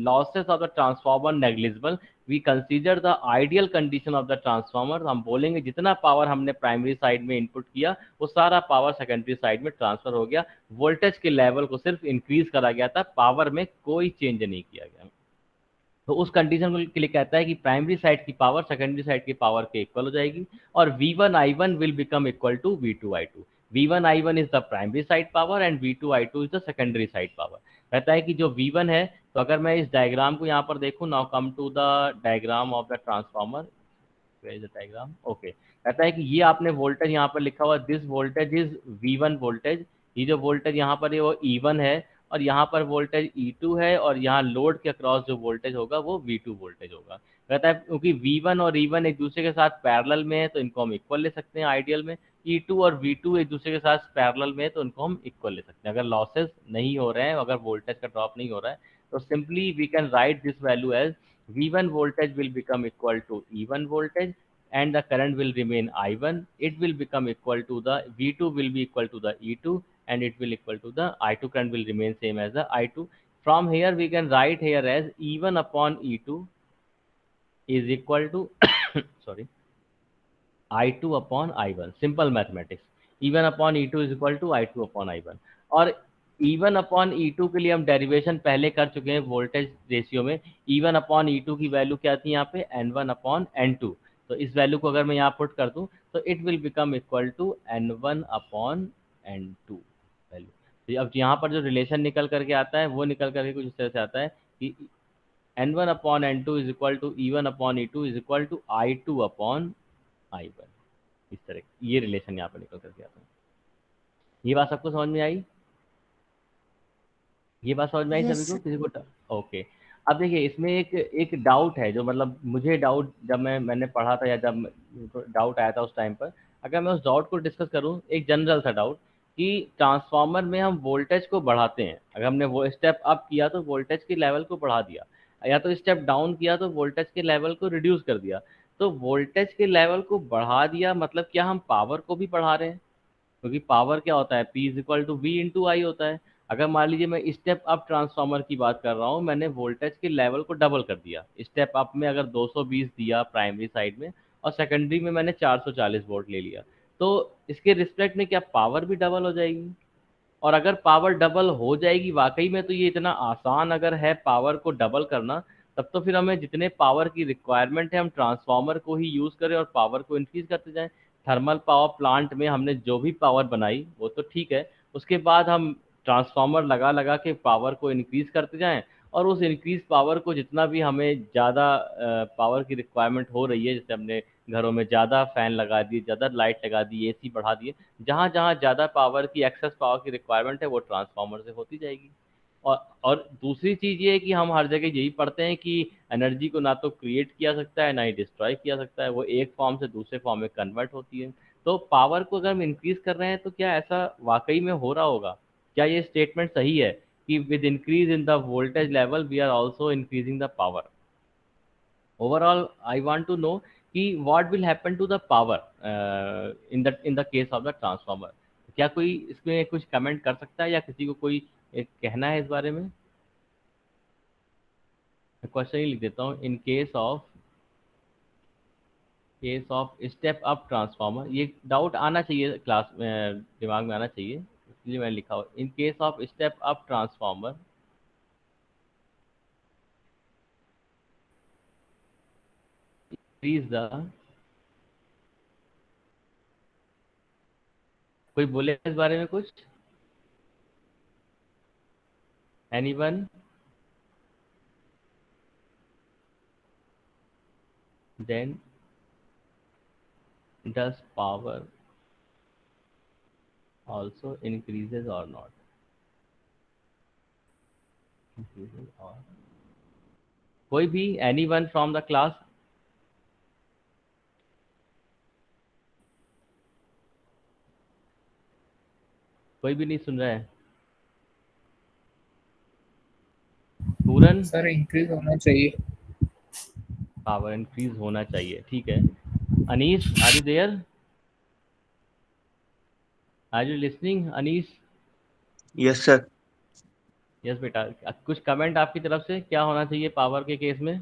losses of the transformer negligible, we consider the ideal condition of the transformer। हम बोलेंगे जितना पावर हमने प्राइमरी साइड में इनपुट किया वो सारा पावर सेकेंडरी साइड में ट्रांसफर हो गया, वोल्टेज के लेवल को सिर्फ इंक्रीज करा गया था, पावर में कोई चेंज नहीं किया गया। तो उस कंडीशन के लिए कहता है कि प्राइमरी साइड की पावर सेकेंडरी साइड की पावर के इक्वल हो जाएगी, और V1 I1 will become equal to V2 I2। V1 I1 is the primary side power and V2 I2 is the secondary side power. कहता है कि जो V1 है, तो अगर मैं इस डायग्राम को यहाँ पर देखूँ, now come to the diagram of the transformer, diagram okay. कहता है कि ये आपने वोल्टेज यहाँ पर लिखा हुआ, this voltage is V1 voltage, ये जो वोल्टेज यहाँ पर है वो E1 है, और यहाँ पर वोल्टेज E2 है, और यहाँ लोड के अक्रॉस जो वोल्टेज होगा वो V2 वोल्टेज होगा। कहता है क्योंकि V1 और E1 एक दूसरे के साथ पैरेलल में है तो इनको हम इक्वल ले सकते हैं आइडियल में, E2 और V2 एक दूसरे के साथ पैरेलल में है तो इनको हम इक्वल ले सकते हैं। अगर लॉसेस नहीं हो रहे हैं, अगर वोल्टेज का ड्रॉप नहीं हो रहा है, तो simply we can write this value as V1 voltage will become equal to E1 voltage, and the current will remain I1. It will become equal to the V2 will be equal to the E2, and it will equal to the I2. Current will remain same as the I2. From here we can write here as E1 upon E2 is equal to sorry, I2 upon I1. Simple mathematics. E1 upon E2 is equal to I2 upon I1. और E1 upon E2 के लिए हम derivation पहले कर चुके हैं voltage ratio में। E1 upon E2 की वैल्यू क्या थी यहाँ पे, N1 upon N2। तो इस वैल्यू को अगर मैं यहाँ पुट कर दूँ तो it will become equal to N1 upon N2 value. तो अब यहाँ पर जो रिलेशन निकल करके आता है वो निकल करके कुछ इस तरह से आता है कि N1 upon N2 is equal to E1 upon E2 is equal to I2 upon I1। इस तरह ये रिलेशन यहाँ पर निकल करके आता है। ये बात सबको समझ में आई? ये बात समझ में आई सभी यस को, सर। किसी को ओके। अब देखिए इसमें एक डाउट है, जो मतलब मुझे डाउट जब मैंने पढ़ा था, या जब डाउट आया था उस टाइम पर, अगर मैं उस डाउट को डिस्कस करूं, एक जनरल सा डाउट कि ट्रांसफार्मर में हम वोल्टेज को बढ़ाते हैं, अगर हमने वो स्टेप अप किया तो वोल्टेज के लेवल को बढ़ा दिया, या तो स्टेप डाउन किया तो वोल्टेज के लेवल को रिड्यूस कर दिया। तो वोल्टेज के लेवल को बढ़ा दिया मतलब क्या हम पावर को भी बढ़ा रहे हैं? क्योंकि पावर क्या होता है, P is equal to V into I होता है। अगर मान लीजिए मैं स्टेप अप ट्रांसफार्मर की बात कर रहा हूँ, मैंने वोल्टेज के लेवल को डबल कर दिया, स्टेप अप में अगर 220 दिया प्राइमरी साइड में, और सेकेंडरी में मैंने 440 वोल्ट ले लिया, तो इसके रिस्पेक्ट में क्या पावर भी डबल हो जाएगी? और अगर पावर डबल हो जाएगी वाकई में, तो ये इतना आसान अगर है पावर को डबल करना, तब तो फिर हमें जितने पावर की रिक्वायरमेंट है हम ट्रांसफार्मर को ही यूज़ करें और पावर को इंक्रीज करते जाएं। थर्मल पावर प्लांट में हमने जो भी पावर बनाई वो तो ठीक है, उसके बाद हम ट्रांसफार्मर लगा लगा के पावर को इंक्रीज करते जाएं, और उस इंक्रीज पावर को जितना भी हमें ज़्यादा पावर की रिक्वायरमेंट हो रही है, जैसे हमने घरों में ज़्यादा फ़ैन लगा दिए, ज़्यादा लाइट लगा दी, एसी बढ़ा दिए, जहाँ जहाँ ज़्यादा पावर की एक्सेस पावर की रिक्वायरमेंट है वो ट्रांसफार्मर से होती जाएगी। और दूसरी चीज़ ये है कि हम हर जगह यही पढ़ते हैं कि एनर्जी को ना तो क्रिएट किया सकता है ना ही डिस्ट्रॉय किया सकता है, वो एक फॉर्म से दूसरे फॉर्म में कन्वर्ट होती है। तो पावर को अगर हम इंक्रीज कर रहे हैं तो क्या ऐसा वाकई में हो रहा होगा? क्या ये स्टेटमेंट सही है कि with increase in the voltage level we are also increasing the power? overall I want to know कि what will happen to the power in the case of the transformer। क्या कोई इसमें कुछ कमेंट कर सकता है, या किसी को कोई कहना है इस बारे में? क्वेश्चन ही लिख देता हूँ, इन case of step up transformer. ये डाउट आना चाहिए क्लास में, दिमाग में आना चाहिए, इसलिए मैंने लिखा हुआ in case of step up transformer increase the, कोई बोले इस बारे में कुछ? Anyone? Then does power also increases or not? Increases or, कोई भी, anyone from the class? कोई भी नहीं सुन रहा है? पूरन? सर इंक्रीज होना चाहिए। पावर इंक्रीज होना चाहिए, ठीक है। Anees, are you there? Are you listening Anees? Yes sir. Yes बेटा, कुछ कमेंट आपकी तरफ से, क्या होना चाहिए पावर के केस में?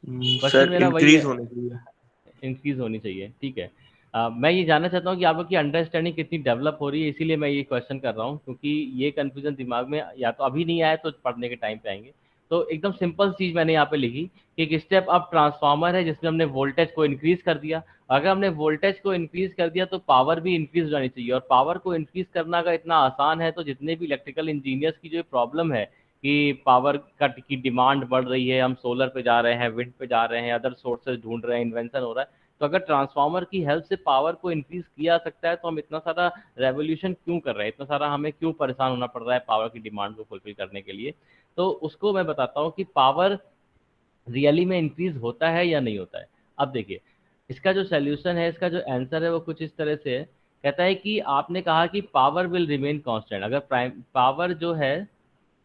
क्वेश्चन सर मेरा वही इंक्रीज है, होने चाहिए। इंक्रीज होनी चाहिए, ठीक है। मैं ये जानना चाहता हूँ कि आप लोग की अंडरस्टैंडिंग कितनी डेवलप हो रही है, इसीलिए मैं ये क्वेश्चन कर रहा हूँ, क्योंकि ये कन्फ्यूजन दिमाग में या तो अभी नहीं आया तो पढ़ने के टाइम पे आएंगे। तो एकदम सिंपल चीज मैंने यहाँ पे लिखी कि एक स्टेप अप ट्रांसफार्मर है जिसमें हमने वोल्टेज को इंक्रीज कर दिया। अगर हमने वोल्टेज को इंक्रीज कर दिया तो पावर भी इंक्रीज हो जानी चाहिए, और पावर को इंक्रीज करना अगर इतना आसान है तो जितने भी इलेक्ट्रिकल इंजीनियर्स की जो प्रॉब्लम है कि पावर कट की डिमांड बढ़ रही है, हम सोलर पे जा रहे हैं, विंड पे जा रहे हैं, अदर सोर्सेज ढूंढ रहे हैं, इन्वेंशन हो रहा है, तो अगर ट्रांसफार्मर की हेल्प से पावर को इंक्रीज किया जा सकता है तो हम इतना सारा रेवोल्यूशन क्यों कर रहे हैं, इतना सारा हमें क्यों परेशान होना पड़ रहा है पावर की डिमांड को फुलफिल करने के लिए। तो उसको मैं बताता हूँ कि पावर रियली में इंक्रीज होता है या नहीं होता है। अब देखिए, इसका जो सोल्यूशन है, इसका जो आंसर है वो कुछ इस तरह से है। कहता है कि आपने कहा कि पावर विल रिमेन कांस्टेंट। अगर पावर जो है,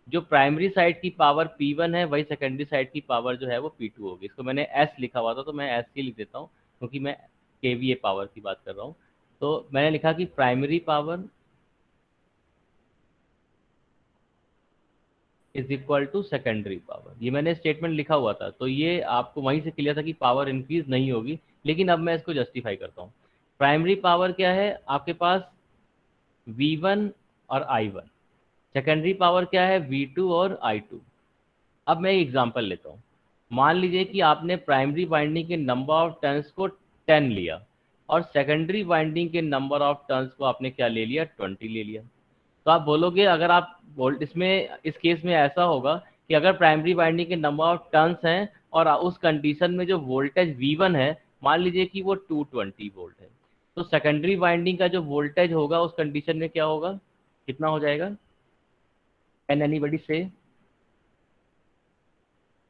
जो प्राइमरी साइड की पावर P1 है वही सेकेंडरी साइड की पावर जो है वो P2 होगी। इसको मैंने S लिखा हुआ था तो मैं S ही लिख देता हूँ क्योंकि मैं केवीए पावर की बात कर रहा हूँ। तो मैंने लिखा कि primary power is equal to secondary power. ये मैंने स्टेटमेंट लिखा हुआ था, तो ये आपको वहीं से क्लियर था कि पावर इंक्रीज नहीं होगी। लेकिन अब मैं इसको जस्टिफाई करता हूँ। प्राइमरी पावर क्या है आपके पास? V1 और I1। सेकेंडरी पावर क्या है? V2 और I2। अब मैं एक एग्जांपल लेता हूँ। मान लीजिए कि आपने प्राइमरी वाइंडिंग के नंबर ऑफ टर्न्स को 10 लिया, और सेकेंडरी वाइंडिंग के नंबर ऑफ टर्न्स को आपने क्या ले लिया? 20 ले लिया। तो आप बोलोगे, अगर आप इसमें इस केस में ऐसा होगा कि अगर प्राइमरी वाइंडिंग के नंबर ऑफ टर्न्स हैं और उस कंडीशन में जो वोल्टेज V1 है मान लीजिए कि वो 220 वोल्ट है, तो सेकेंडरी वाइंडिंग का जो वोल्टेज होगा उस कंडीशन में क्या होगा, कितना हो जाएगा? कैन एनीबडी से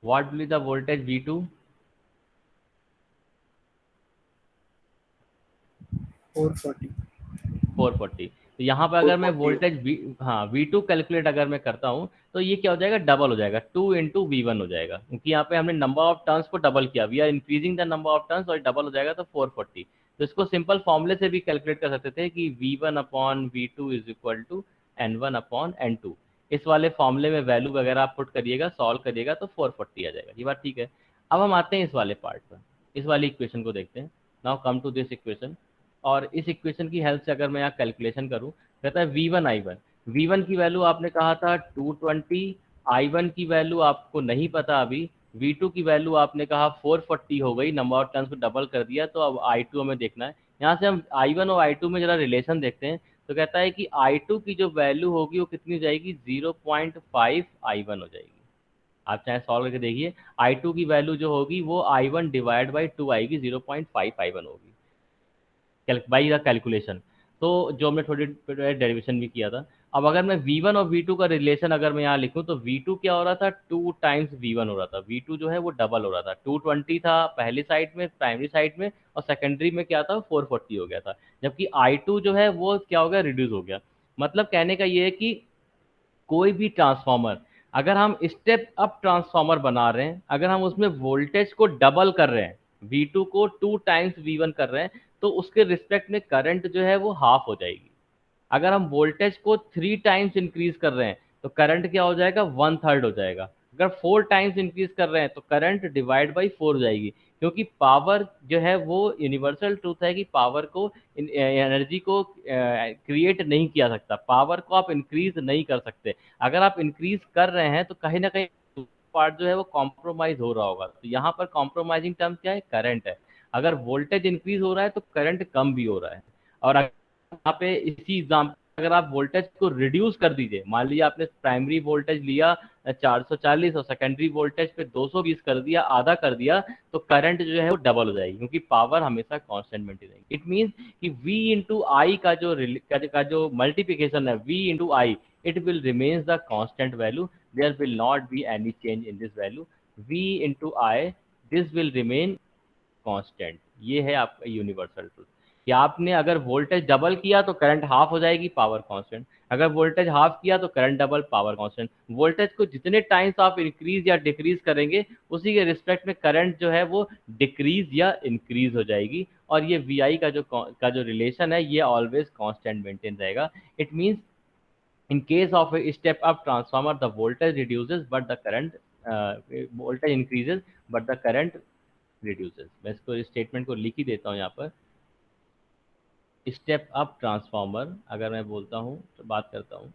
what will be the voltage V2? 440। 440। तो यहाँ पर अगर मैं 440 है। वोल्टेज V2 कैलकुलेट अगर मैं करता हूँ तो ये क्या हो जाएगा? डबल हो जाएगा, 2 × V1 हो जाएगा, क्योंकि यहाँ पे हमने नंबर ऑफ टर्न्स को डबल किया, we are increasing the number of turns, और डबल हो जाएगा तो 440। तो इसको सिंपल फॉर्मूले से भी कैलकुलेट कर सकते थे कि V1/V2 is equal to N1/N2। इस वाले फॉर्मूले में वैल्यू वगैरह आप पुट करिएगा, सॉल्व करिएगा तो 440 आ जाएगा। ये बात ठीक है। अब हम आते हैं इस वाले पार्ट पर, इस वाली इक्वेशन को देखते हैं। Now come to this equation. और इस इक्वेशन की हेल्प से अगर मैं यहाँ कैलकुलेशन करूँ, कहता है V1 I1। V1 की वैल्यू आपने कहा था 220, I1 की वैल्यू आपको नहीं पता अभी, V2 की वैल्यू आपने कहा 440 हो गई, नंबर ऑफ टर्न्स को डबल कर दिया, तो अब I2 हमें देखना है। यहाँ से हम I1 और I2 में जरा रिलेशन देखते हैं, तो कहता है कि I2 की जो वैल्यू होगी वो कितनी हो जाएगी? 0.5 I1 हो जाएगी। आप चाहे सॉल्व करके देखिए, I2 की वैल्यू जो होगी वो I1 डिवाइड बाई 2 आएगी, 0.5 I1 होगी बाई द कैलकुलेशन। तो जो हमने थोड़ी डेरिवेशन भी किया था। अब अगर मैं V1 और V2 का रिलेशन अगर मैं यहाँ लिखूँ तो V2 क्या हो रहा था? 2 टाइम्स V1 हो रहा था। V2 जो है वो डबल हो रहा था, 220 था पहली साइड में, प्राइमरी साइड में, और सेकेंडरी में क्या था? 440 हो गया था। जबकि I2 जो है वो क्या हो गया? रिड्यूस हो गया। मतलब कहने का ये है कि कोई भी ट्रांसफार्मर, अगर हम स्टेप अप ट्रांसफार्मर बना रहे हैं, अगर हम उसमें वोल्टेज को डबल कर रहे हैं, V2 को 2 टाइम्स V1 कर रहे हैं, तो उसके रिस्पेक्ट में करंट जो है वो हाफ हो जाएगी। अगर हम वोल्टेज को 3 टाइम्स इंक्रीज कर रहे हैं तो करंट क्या हो जाएगा? 1/3 हो जाएगा। अगर 4 टाइम्स इंक्रीज कर रहे हैं तो करंट डिवाइड बाई 4 हो जाएगी। क्योंकि पावर जो है वो यूनिवर्सल ट्रूथ है कि पावर को, एनर्जी को क्रिएट नहीं किया सकता, पावर को आप इंक्रीज नहीं कर सकते। अगर आप इंक्रीज कर रहे हैं तो कहीं ना कहीं पार्ट जो है वो कॉम्प्रोमाइज हो रहा होगा। तो यहाँ पर कॉम्प्रोमाइजिंग टर्म क्या है? करंट है। अगर वोल्टेज इंक्रीज हो रहा है तो करंट कम भी हो रहा है। और यहाँ पे इसी एग्जाम्पल अगर आप वोल्टेज को रिड्यूस कर दीजिए, मान लीजिए आपने प्राइमरी वोल्टेज लिया 440 और सेकेंडरी वोल्टेज पे 220 कर दिया, आधा कर दिया, तो करंट जो है वो डबल हो जाएगी, क्योंकि पावर हमेशा कांस्टेंट मेंटेन रहेगी। इट मींस कि V इंटू आई का जो मल्टीप्लिकेशन है, V into I, it will remains the constant value. There will not be any change in this value. V into I, this will remain constant. ये है आपका universal truth कि आपने अगर वोल्टेज डबल किया तो करंट हाफ हो जाएगी, पावर कांस्टेंट। अगर वोल्टेज हाफ किया तो current double, power constant. Voltage को जितने टाइम्स आप इंक्रीज या डिक्रीज करेंगे उसी के रिस्पेक्ट में करंट जो है वो डिक्रीज या इंक्रीज हो जाएगी। और ये वी आई का जो रिलेशन है ये ऑलवेज कांस्टेंट मेंटेन रहेगा। It means in case of a step up transformer the voltage reduces but the current voltage increases but the current reduces। मैं इसको स्टेटमेंट को लिख ही देता हूँ यहाँ पर। स्टेप अप ट्रांसफार्मर अगर मैं बोलता हूँ तो बात करता हूँ,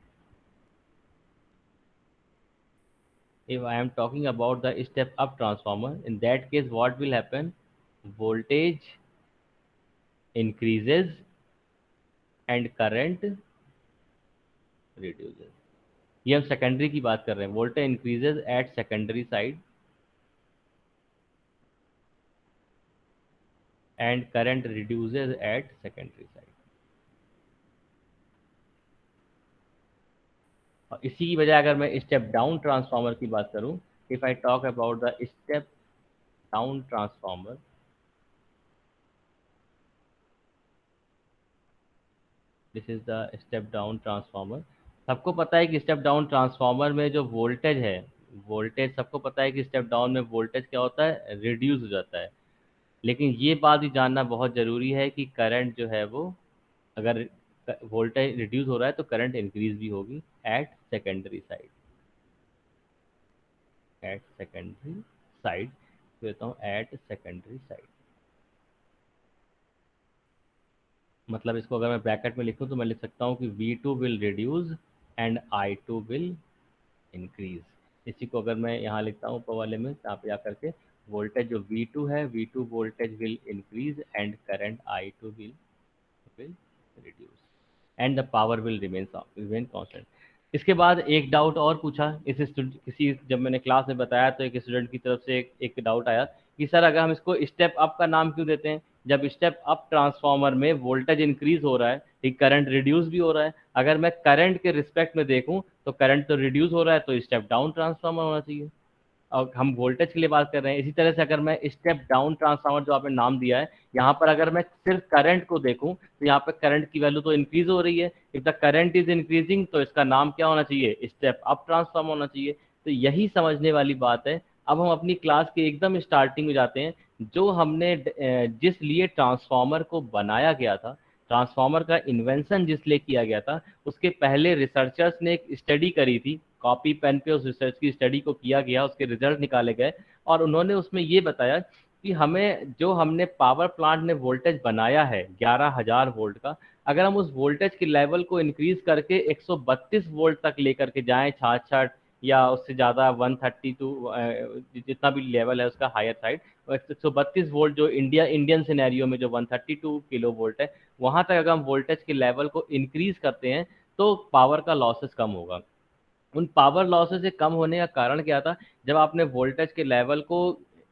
if I am talking about the step up transformer, in that case what will happen? Voltage increases and current reduces. ये हम सेकेंडरी की बात कर रहे हैं. Voltage increases at secondary side and current reduces at secondary side. और इसी की बजाय अगर मैं स्टेप डाउन ट्रांसफार्मर की बात करूं, if I talk about the step down transformer, this is the step down transformer. सबको पता है कि स्टेप डाउन ट्रांसफार्मर में जो वोल्टेज है, वोल्टेज सबको पता है कि स्टेप डाउन में वोल्टेज क्या होता है? रिड्यूस हो जाता है. लेकिन ये बात भी जानना बहुत ज़रूरी है कि करंट जो है वो, अगर वोल्टेज रिड्यूस हो रहा है तो करंट इंक्रीज भी होगी at secondary side. At secondary side कहता हूँ, एट सेकेंडरी साइड. मतलब इसको अगर मैं ब्रैकेट में लिखूं तो मैं लिख सकता हूँ कि V2 will reduce and I2 will increase. इसी को अगर मैं यहाँ लिखता हूँ ऊपर वाले में, यहाँ पे आकर के वोल्टेज जो V2 है, V2 voltage will increase and current I2 will reduce and the power will remain constant. इसके बाद एक डाउट और पूछा इस किसी, जब मैंने क्लास में बताया तो एक स्टूडेंट की तरफ से एक डाउट आया कि सर अगर हम इसको स्टेप अप का नाम क्यों देते हैं, जब स्टेप अप ट्रांसफार्मर में वोल्टेज इंक्रीज हो रहा है, ठीक, करंट रिड्यूस भी हो रहा है. अगर मैं करंट के रिस्पेक्ट में देखूं तो करंट तो रिड्यूस हो रहा है, तो स्टेप डाउन ट्रांसफार्मर होना चाहिए. और हम वोल्टेज के लिए बात कर रहे हैं. इसी तरह से अगर मैं स्टेप डाउन ट्रांसफार्मर जो आपने नाम दिया है, यहाँ पर अगर मैं सिर्फ करंट को देखूं तो यहाँ पर करंट की वैल्यू तो इंक्रीज हो रही है. If the current is increasing तो इसका नाम क्या होना चाहिए? स्टेप अप ट्रांसफार्मर होना चाहिए. तो यही समझने वाली बात है. अब हम अपनी क्लास के एकदम स्टार्टिंग में जाते हैं. जो हमने जिस लिए ट्रांसफार्मर को बनाया गया था, ट्रांसफार्मर का इन्वेंशन जिस लिए किया गया था, उसके पहले रिसर्चर्स ने एक स्टडी करी थी. कॉपी पेन पे उस रिसर्च की स्टडी को किया गया, उसके रिजल्ट निकाले गए और उन्होंने उसमें ये बताया कि हमें, जो हमने पावर प्लांट में वोल्टेज बनाया है 11,000 वोल्ट का, अगर हम उस वोल्टेज के लेवल को इंक्रीज करके 132 वोल्ट तक लेकर के जाएं, 66 या उससे ज़्यादा 132 जितना भी लेवल है उसका हायर साइड, 132 वोल्ट जो इंडियन सिनेरियो में जो 132 किलो वोल्ट है, वहाँ तक अगर हम वोल्टेज के लेवल को इंक्रीज करते हैं तो पावर का लॉसेस कम होगा. उन पावर लॉसेस से कम होने का कारण क्या था? जब आपने वोल्टेज के लेवल को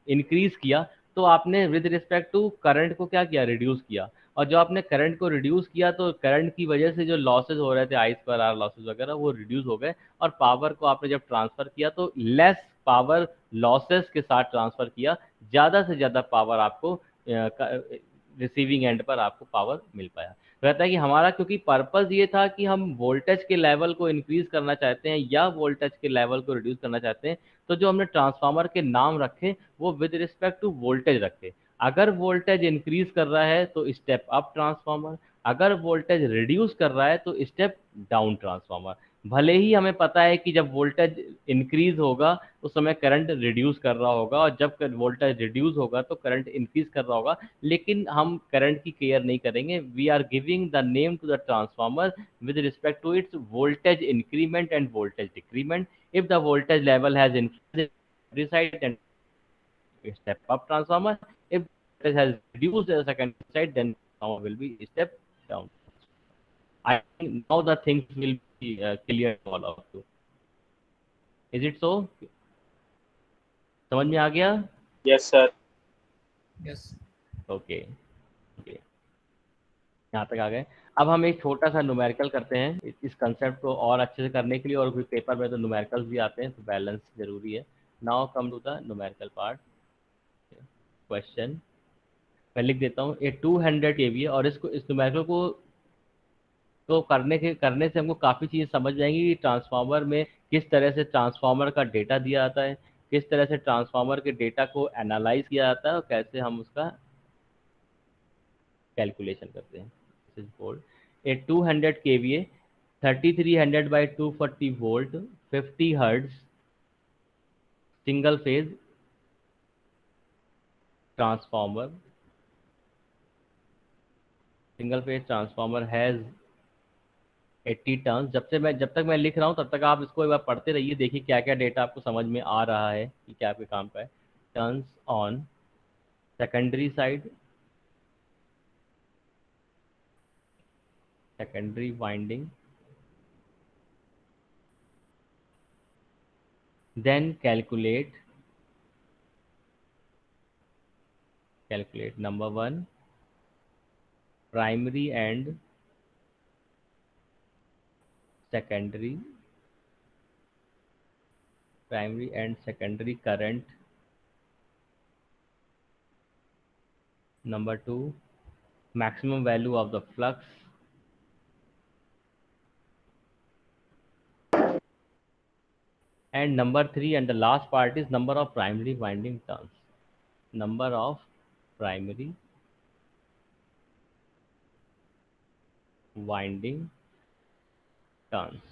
इंक्रीज किया तो आपने विद रिस्पेक्ट टू करंट को क्या किया? रिड्यूस किया. और जो आपने करंट को रिड्यूस किया तो करंट की वजह से जो लॉसेस हो रहे थे, आई स्क्वायर आर लॉसेस वगैरह, वो रिड्यूस हो गए. और पावर को आपने जब ट्रांसफर किया तो लेस पावर लॉसेस के साथ ट्रांसफर किया. ज़्यादा से ज़्यादा पावर आपको रिसीविंग एंड पर आपको पावर मिल पाया. रहता है कि हमारा, क्योंकि पर्पस ये था कि हम वोल्टेज के लेवल को इंक्रीज करना चाहते हैं या वोल्टेज के लेवल को रिड्यूस करना चाहते हैं, तो जो हमने ट्रांसफार्मर के नाम रखे वो विद रिस्पेक्ट टू वोल्टेज रखे. अगर वोल्टेज इंक्रीज कर रहा है तो स्टेप अप ट्रांसफार्मर, अगर वोल्टेज रिड्यूस कर रहा है तो स्टेप डाउन ट्रांसफार्मर. भले ही हमें पता है कि जब वोल्टेज इंक्रीज होगा उस समय करंट रिड्यूस कर रहा होगा और जब वोल्टेज रिड्यूस होगा तो करंट इंक्रीज कर रहा होगा, लेकिन हम करंट की केयर नहीं करेंगे. We are giving the name to the transformer with respect to its voltage increment and voltage decrement. If the voltage level has increase every side, then step up transformer. If voltage has reduced the second side, then transformer will be step down. I think now the things will be clear to all of you. Is it so? समझ में आ गया? Yes, sir. Yes. Okay okay, यहाँ तक आ गए. अब हम एक छोटा सा न्यूमेरिकल करते हैं इस कंसेप्ट को और अच्छे से करने के लिए, और फिर पेपर में तो न्यूमेरिकल्स भी आते हैं तो बैलेंस जरूरी है. Now come to the numerical part. Question मैं लिख देता हूँ. ये 200 kVA और इसको, इस न्यूमेरिकल को तो करने से हमको काफ़ी चीज़ें समझ जाएंगी कि ट्रांसफार्मर में किस तरह से ट्रांसफार्मर का डेटा दिया जाता है, किस तरह से ट्रांसफार्मर के डेटा को एनालाइज किया जाता है और कैसे हम उसका कैलकुलेशन करते हैं. This is bold. A 200 kVA 3300 by 240 volt 50 hertz single phase transformer. Single phase transformer has 80 turns. जब तक मैं लिख रहा हूँ तब तक आप इसको एक बार पढ़ते रहिए, देखिए क्या क्या डेटा आपको समझ में आ रहा है कि क्या आपके काम का है। Turns on secondary side, secondary winding, then calculate number one primary and secondary current. Number 2, maximum value of the flux. And number 3 and the last part is number of primary winding turns. Number of primary winding turns.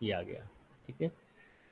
ये आ गया, ठीक है।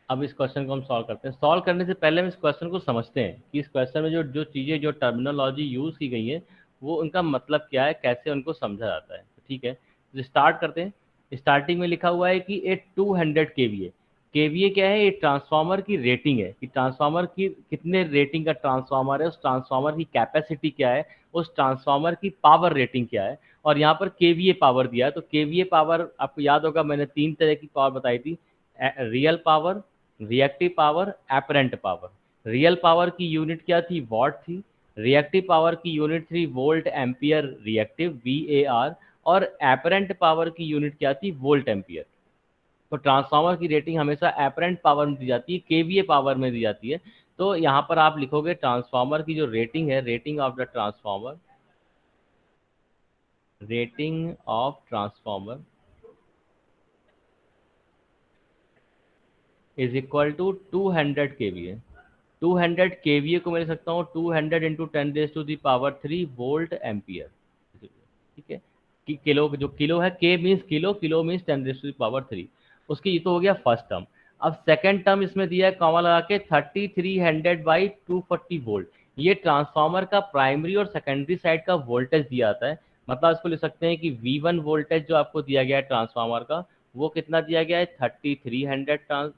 अब इस question को हम solve करते हैं। सॉल्व करने से पहले हम इस क्वेश्चन को समझते हैं कि इस क्वेश्चन में जो जो चीज़ें, जो टर्मिनोलॉजी यूज़ की गई है वो उनका मतलब क्या है, कैसे उनको समझा जाता है। ठीक है, तो स्टार्ट करते हैं। स्टार्टिंग में लिखा हुआ है कि ए 200 केवीए। केवीए क्या है, ये ट्रांसफार्मर की रेटिंग है कि ट्रांसफार्मर की कितने रेटिंग का ट्रांसफार्मर है, उस ट्रांसफार्मर की कैपेसिटी क्या है, उस ट्रांसफार्मर की पावर रेटिंग क्या है, और यहाँ पर केवीए पावर दिया है। तो केवीए पावर आपको याद होगा, मैंने 3 तरह की पावर बताई थी, real power, reactive power, apparent power. Real power की यूनिट क्या थी, वॉट थी। रिएक्टिव पावर की यूनिट थी वोल्ट एम्पियर रिएक्टिव, VAR। और एपरेंट पावर की यूनिट क्या थी, वोल्ट एम्पियर। तो ट्रांसफार्मर की रेटिंग हमेशा एपरेंट पावर में दी जाती है, केवीए पावर में दी जाती है। तो यहाँ पर आप लिखोगे ट्रांसफार्मर की जो रेटिंग है, rating of the transformer, rating of transformer is equal to 200 kVA. 200 kVA को मैं लिख सकता हूँ 200 इंटू 10⁻³ वोल्ट एम्पियर। ठीक है, कि किलो, जो किलो है, के मीन्स किलो, किलो मीन्स 10⁻³ उसकी। ये तो हो गया फर्स्ट टर्म। अब सेकंड टर्म इसमें दिया है कॉमा लगा के 3300/240 वोल्ट। ये ट्रांसफार्मर का प्राइमरी और सेकेंडरी साइड का वोल्टेज दिया आता है। मतलब इसको लिख सकते हैं कि V1 वोल्टेज जो आपको दिया गया है ट्रांसफार्मर का, वो कितना दिया गया है, 3300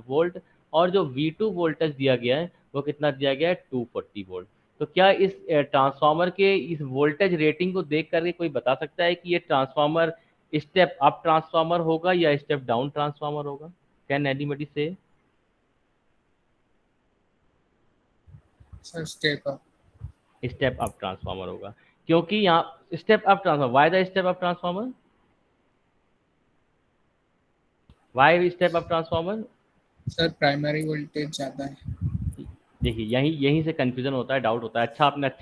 वोल्ट। और जो V2 वोल्टेज दिया गया है वो कितना दिया गया है, 240 वोल्ट। तो क्या इस ट्रांसफार्मर के इस वोल्टेज रेटिंग को देख करके कोई बता सकता है कि ये ट्रांसफार्मर स्टेप अप ट्रांसफार्मर होगा या स्टेप डाउन ट्रांसफार्मर होगा? Can anybody say? Sir step up. Step up transformer होगा, क्योंकि यहाँ step up transformer, why the step up transformer, why step up transformer? Sir primary voltage ज़्यादा है। देखिए यहीं से कंफ्यूजन होता है, डाउट होता है।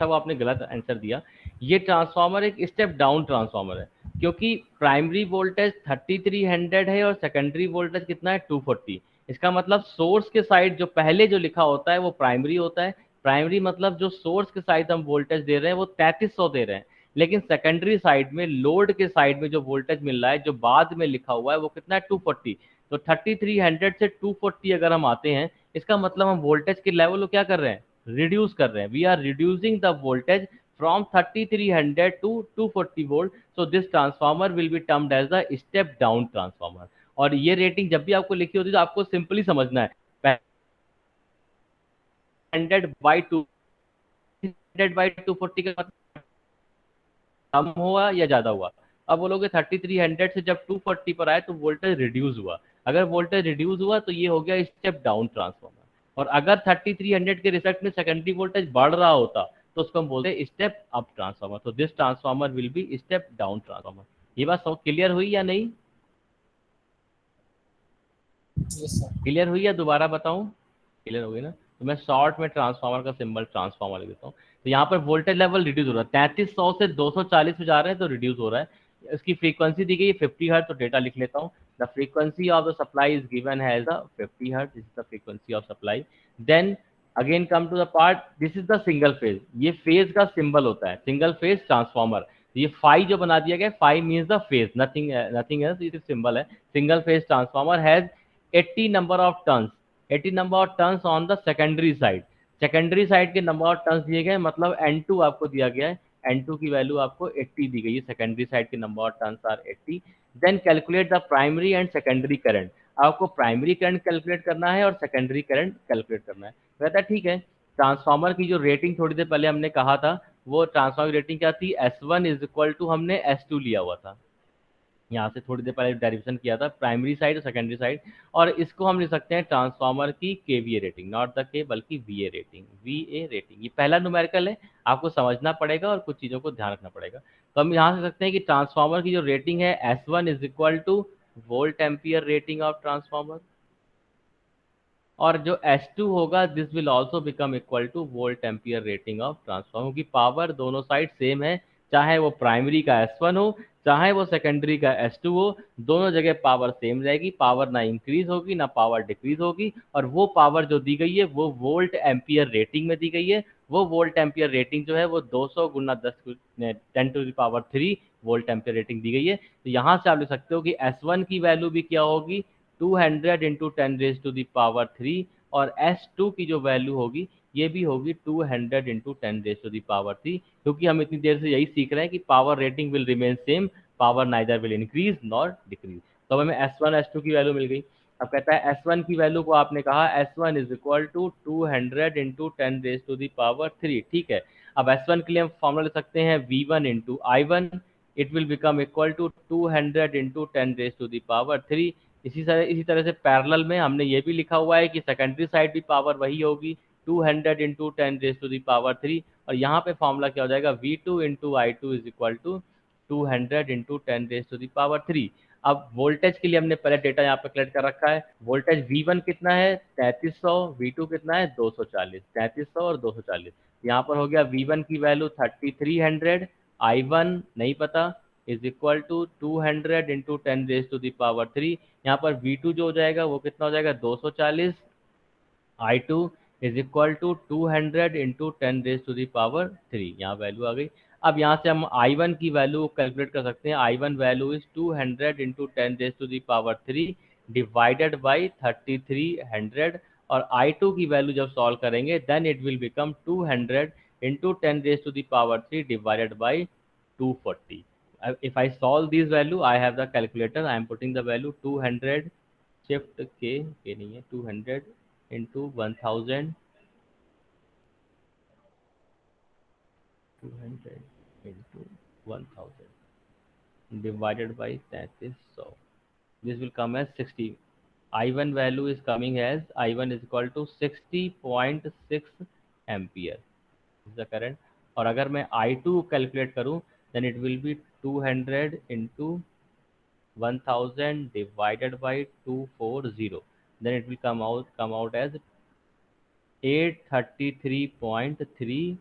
वो आपने गलत आंसर दिया। ये ट्रांसफार्मर एक स्टेप डाउन ट्रांसफार्मर है, क्योंकि प्राइमरी वोल्टेज 3300 है और सेकेंडरी वोल्टेज कितना है, 240। इसका मतलब सोर्स के साइड जो पहले जो लिखा होता है वो प्राइमरी होता है। प्राइमरी मतलब जो सोर्स के साइड हम वोल्टेज दे रहे हैं वो 3300 दे रहे हैं, लेकिन सेकेंडरी साइड में, लोड के साइड में जो वोल्टेज मिल रहा है जो बाद में लिखा हुआ है वो कितना है, 240। तो 3300 से 240 अगर हम आते हैं, इसका मतलब हम वोल्टेज के लेवल को क्या कर रहे हैं, रिड्यूस कर रहे हैं। We are reducing the voltage from 3300 to 240 volt. So this transformer will be termed as the step down transformer. और ये रेटिंग जब भी आपको लिखी होती है तो आपको सिंपली समझना है, 100/2 100/240 का मतलब कम हुआ या ज्यादा हुआ। अब बोलोगे 3300 से जब 240 पर आए तो वोल्टेज रिड्यूस हुआ। अगर वोल्टेज रिड्यूस हुआ तो ये हो गया स्टेप डाउन ट्रांसफार्मर। और अगर 3300 के रिजल्ट में सेकेंडरी वोल्टेज बढ़ रहा होता तो उसको हम बोलते हैं स्टेप अप ट्रांसफार्मर। तो this transformer will B step down transformer. ये बात सब क्लियर हुई या नहीं? Yes sir. क्लियर हुई या दोबारा बताऊं? क्लियर हो गई ना? तो मैं शॉर्ट में ट्रांसफार्मर का सिंबल ट्रांसफार्मर लिख देता हूँ। तो यहाँ पर वोल्टेज लेवल रिड्यूस हो रहा है, 3300 से 240 में जा रहे हैं तो रिड्यूस हो रहा है। इसकी फ्रीक्वेंसी दी गई है 50 हर्ट्ज, तो डेटा लिख लेता हूँ। The frequency of the supply is given has the 50 hertz, this is the frequency of supply. Then again come to the part, this is the single phase. ये फेज का symbol होता है, single phase transformer. ये phi जो बना दिया गया, phi means the phase, nothing else, ये सिंबल है। Single phase transformer has 80 number of turns, 80 number of turns on the secondary side. Secondary side के नंबर ऑफ टर्न्स दिए गए, मतलब N2 आपको दिया गया है। N2 की वैल्यू आपको 80 दी गई है, सेकेंडरी साइड के number of turns are 80। Then calculate the primary and secondary current. आपको प्राइमरी करंट कैलकुलेट करना है और सेकेंडरी करंट कैलकुलेट करना है। कहता है ठीक है, ट्रांसफार्मर की जो रेटिंग थोड़ी देर पहले हमने कहा था, वो ट्रांसफार्मर की रेटिंग क्या थी, S1 इज इक्वल टू हमने S2 लिया हुआ था, यहाँ से थोड़ी देर पहले डेरिवेशन किया था, प्राइमरी साइड और सेकेंडरी साइड। और इसको हम लिख सकते हैं ट्रांसफार्मर की केवीए रेटिंग, नॉट द के बल्कि वीए रेटिंग, वीए रेटिंग। ये पहला न्यूमेरिकल है, आपको समझना पड़ेगा और कुछ चीज़ों को ध्यान रखना पड़ेगा। तो हम यहाँ से सकते हैं कि ट्रांसफार्मर की जो रेटिंग है S1 is equal two volt ampere rating of transformer, और जो S2 होगा this will also become equal two volt ampere rating of transformer, क्योंकि पावर दोनों साइड सेम है, चाहे वो प्राइमरी का S1 हो चाहे वो सेकेंडरी का S2 हो, दोनों जगह पावर सेम रहेगी, पावर ना इंक्रीज होगी ना पावर डिक्रीज होगी। और वो पावर जो दी गई है वो वोल्ट एम्पियर रेटिंग में दी गई है। वो वोल्ट एम्पियर रेटिंग जो है वो 200 गुना 10⁻³ वोल्ट एम्पियर रेटिंग दी गई है। तो यहाँ से आप लिख सकते हो कि S1 की वैल्यू भी क्या होगी, 200 इंटू 10⁻³ और S2 की जो वैल्यू होगी ये भी होगी 200 इंटू 10⁻³, क्योंकि हम इतनी देर से यही सीख रहे हैं कि power rating will remain same, power neither will increase nor decrease. तो हमें S1 S2 की वैल्यू मिल गई। अब कहता है S1 की वैल्यू को आपने कहा S1 is equal to 200 into 10⁻³, ठीक है। अब S1 के लिए हम फॉर्मूला लिख सकते हैं V1 into I1, it will become equal to 200 into 10⁻³। इसी तरह से पैरेलल में हमने ये भी लिखा हुआ है कि सेकेंडरी साइड भी पावर वही होगी, 200 इंटू 10⁻³। और यहाँ पे फॉर्मूला क्या हो जाएगा, V2 into I2 is equal to 200 into 10⁻³। अब वोल्टेज के लिए हमने पहले डेटा यहाँ पे कलेक्ट कर रखा है। वोल्टेज V1 कितना है 3300, V2 कितना है 240, 3300 और 240। यहाँ पर हो गया V1 की वैल्यू 3300, I1 नहीं पता, इज इक्वल टू 200 इंटू 10⁻³। यहाँ पर V2 जो हो जाएगा वो कितना हो जाएगा 240, I2 is equal to 200 into 10⁻³। यहाँ वैल्यू आ गई। अब यहाँ से हम I1 की वैल्यू कैलकुलेट कर सकते हैं। I1 value is 200 into 10⁻³ divided by 3300, और I2 की वैल्यू जब सॉल्व करेंगे then it will become 200 into 10⁻³ divided by 240। If I solve these value, I have the calculator. I am putting the value 200 shift k नहीं है 200 into 1000, 200 into 1000 divided by 3300. This will come as 60. I1 value is coming as I1 is equal to 60.6 ampere. This is the current. और अगर मैं I2 calculate करूं then it will be 200 into 1000 divided by 240, then it will come out as 833.3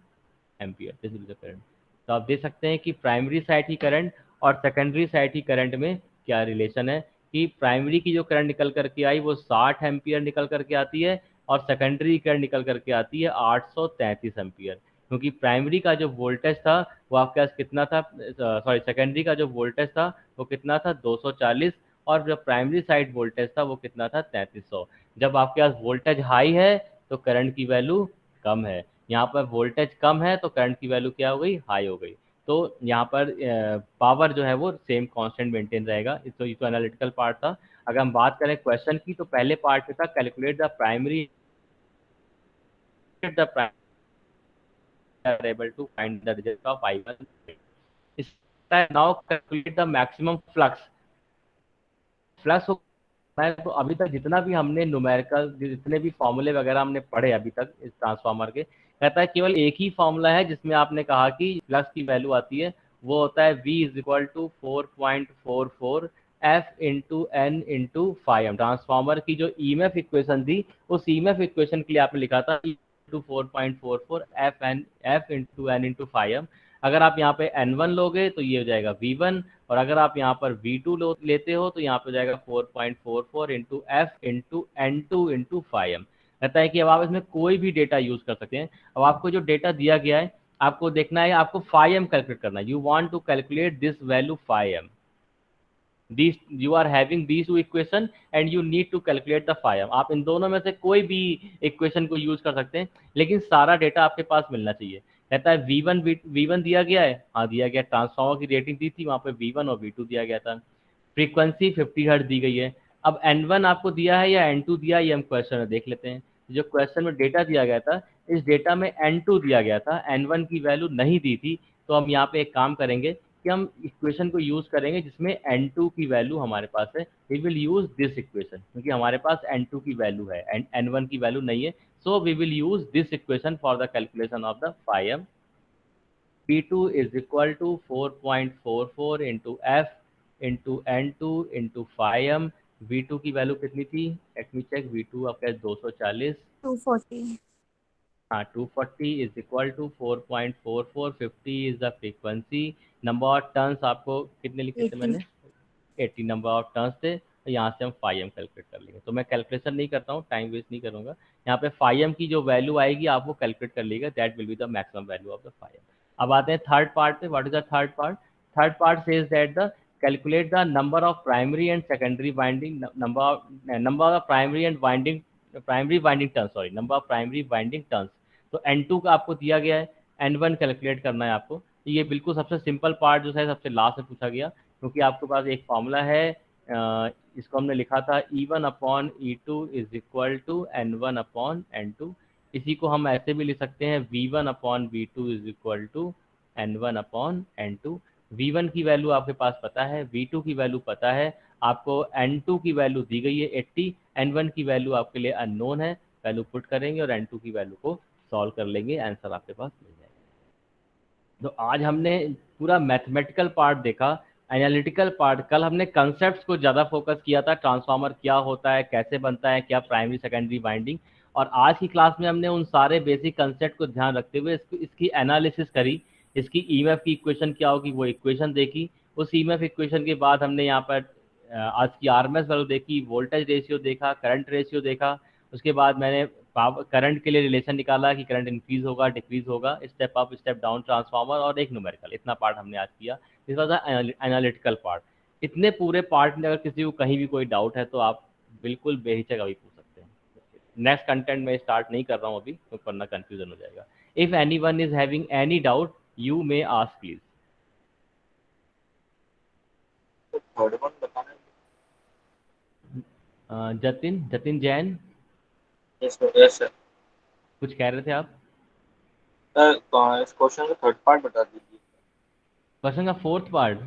ampere. This is the current. तो आप देख सकते हैं कि प्राइमरी साइड की करंट और सेकेंडरी साइड की करंट में क्या रिलेशन है, कि प्राइमरी की जो करंट निकल करके आई वो 60 एम्पियर निकल करके आती है और सेकेंडरी करंट निकल करके आती है 833 एम्पियर, क्योंकि प्राइमरी का जो वोल्टेज था वो आपके पास कितना था, सॉरी सेकेंडरी का जो वोल्टेज था वो कितना था 240, और जो प्राइमरी साइड वोल्टेज था वो कितना था 3300। जब आपके पास वोल्टेज हाई है तो करंट की वैल्यू कम है, यहाँ पर वोल्टेज कम है तो करंट की वैल्यू क्या हो गई, हाई हो गई। तो यहाँ पर पावर जो है वो सेम कांस्टेंट मेंटेन रहेगा। तो ये तो एनालिटिकल पार्ट था। अगर हम बात करें क्वेश्चन की, तो पहले पार्ट में था calculate the primary able to find the result of I1. Now calculate the maximum flux. Flux मैं तो अभी तक जितना भी हमने न्यूमेरिकल जितने भी फॉर्मूले वगैरह हमने पढ़े अभी तक इस ट्रांसफार्मर के, कहता है केवल एक ही फॉर्मूला है जिसमें आपने कहा कि फ्लक्स की वैल्यू आती है, वो होता है V is equal to 4.44 F into N into phi. Transformer की जो EMF इक्वेशन थी उस EMF इक्वेशन के लिए आपने लिखा था 4.44 F into N into phi. अगर आप यहाँ पे N1 लोगे तो ये हो जाएगा V1, और अगर आप यहाँ पर V2 लेते हो तो यहाँ पे हो जाएगा 4.44 into F into N2 into five. कहता है कि अब आप इसमें कोई भी डेटा यूज कर सकते हैं। अब आपको जो डेटा दिया गया है आपको देखना है, आपको फाइव कैलकुलेट करना है। You want to calculate this value phi, These you are having these two equation and you need to calculate the phi m। आप इन दोनों में से कोई भी इक्वेशन को यूज कर सकते हैं, लेकिन सारा डेटा आपके पास मिलना चाहिए। कहता है V1 दिया गया है, हाँ दिया गया, ट्रांसफार्मर की रेटिंग दी थी, वहाँ पे V1 और V2 दिया गया था। फ्रीक्वेंसी 50 हर्ट्ज दी गई है। अब N1 आपको दिया है या N2 दिया है, ये हम क्वेश्चन में देख लेते हैं। जो क्वेश्चन में डेटा दिया गया था, इस डेटा में N2 दिया गया था, N1 की वैल्यू नहीं दी थी। तो हम यहाँ पे एक काम करेंगे कि हम इक्वेशन को यूज करेंगे जिसमें N2 की वैल्यू हमारे पास है। We will use this equation, क्योंकि हमारे पास N2 की वैल्यू है एंड N1 की वैल्यू नहीं है। So we will use this equation for the calculation of the phi m। P2 is equal to 4.44 into F into N2 into phi m। V2 की value कितनी थी? Let me check. V2 आपका 240। 240। हाँ, 240 is equal to 4.44, 50 is the frequency। Number of turns आपको कितने लिखे थे 80। मैंने? 80 नंबर ऑफ टर्न्स थे। तो यहाँ से हम phi m कैलकुलेट कर लेंगे। तो मैं कैलकुलेशन नहीं करता हूँ, टाइम वेस्ट नहीं करूँगा। यहाँ पे phi m की जो वैल्यू आएगी आप वो कैलकुलेट कर लीजिएगा, that will be the maximum value of the phi m। अब आते हैं थर्ड पार्ट पे। What is the third part? Third part says that the calculate the number of primary and secondary winding, number of primary and winding, primary winding turns, sorry, number of primary winding turns. तो N2 का आपको दिया गया है, N1 calculate करना है आपको। तो ये बिल्कुल सबसे सिंपल पार्ट जो है सबसे लास्ट में पूछा गया, क्योंकि आपके पास एक फॉर्मूला है, इसको हमने लिखा था E1 upon E2 is equal to N1 upon N2। इसी को हम ऐसे भी लिख सकते हैं, V1 upon V2 is equal to N1 upon N2। V1 की वैल्यू आपके पास पता है, V2 की वैल्यू पता है आपको, N2 की वैल्यू दी गई है 80, N1 की वैल्यू आपके लिए अननोन है। वैल्यू पुट करेंगे और N2 की वैल्यू को सॉल्व कर लेंगे, आंसर आपके पास मिल जाएगा। तो आज हमने पूरा मैथमेटिकल पार्ट देखा, एनालिटिकल पार्ट। कल हमने कंसेप्ट्स को ज़्यादा फोकस किया था, ट्रांसफार्मर क्या होता है, कैसे बनता है, क्या प्राइमरी सेकेंडरी वाइंडिंग। और आज की क्लास में हमने उन सारे बेसिक कंसेप्ट को ध्यान रखते हुए इसकी एनालिसिस करी। इसकी ईएमएफ की इक्वेशन क्या होगी वो इक्वेशन देखी। उस ईएमएफ इक्वेशन के बाद हमने यहाँ पर आज की आरएमएस वैल्यू देखी, वोल्टेज रेशियो देखा, करंट रेशियो देखा। उसके बाद मैंने करंट के लिए रिलेशन निकाला कि करंट इंक्रीज होगा डिक्रीज होगा, step up step down transformer, और एक न्यूमेरिकल। इतना पार्ट हमने आज किया। This was the analytical part. इतने पूरे पार्ट में अगर किसी को कहीं भी कोई डाउट है तो आप बिल्कुल बेहिचक अभी पूछ सकते हैं। नेक्स्ट कंटेंट में स्टार्ट नहीं कर रहा हूँ अभी, तो करना कंफ्यूजन हो जाएगा। If any one is having any doubt you may ask please. Third one बताना। Jatin Jain, yes sir, yes sir. कुछ कह रहे थे आप? सर इस क्वेश्चन का थर्ड पार्ट बता दीजिए। क्वेश्चन का fourth part,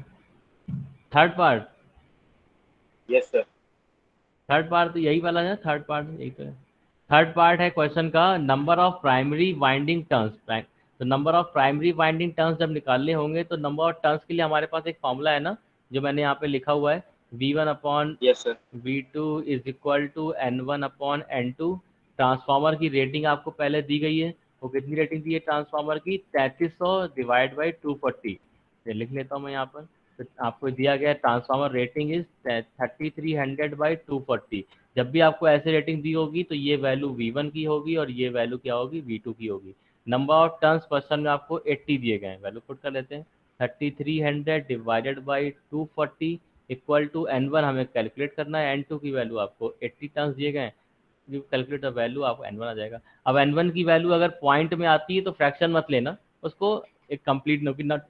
third part, yes sir. Third part तो यही वाला है। थर्ड पार्ट यही तो है। थर्ड पार्ट है क्वेश्चन का, number of primary winding turns. तो number of primary winding turns जब निकालने होंगे तो नंबर ऑफ टर्न्स के लिए हमारे पास एक फॉर्मूला है ना, जो मैंने यहाँ पे लिखा हुआ है, V1 upon yes sir. V2 is equal to N1 upon N2। Transformer की रेटिंग आपको पहले दी गई है, वो कितनी रेटिंग दी है ट्रांसफार्मर की? 3300 डिवाइड बाई 240। लिख लेता हूँ मैं यहाँ पर। तो आपको दिया गया ट्रांसफार्मर रेटिंग इज 3300 बाई 240। जब भी आपको ऐसे रेटिंग दी होगी तो ये वैल्यू V1 की होगी और ये वैल्यू क्या होगी? V2 की होगी। नंबर ऑफ टर्न्स पर्सन में आपको 80 दिए गए हैं, वैल्यू पुट कर लेते हैं। 3300 divided by 240 equal to N1 हमें कैलकुलेट करना है, N2 की वैल्यू आपको 80 टर्न्स दिए गए हैं। यू कैलकुलेट द वैल्यू, आपको N1 आ जाएगा। अब N1 की वैल्यू अगर पॉइंट में आती है तो फ्रैक्शन मत लेना उसको, एक कंप्लीट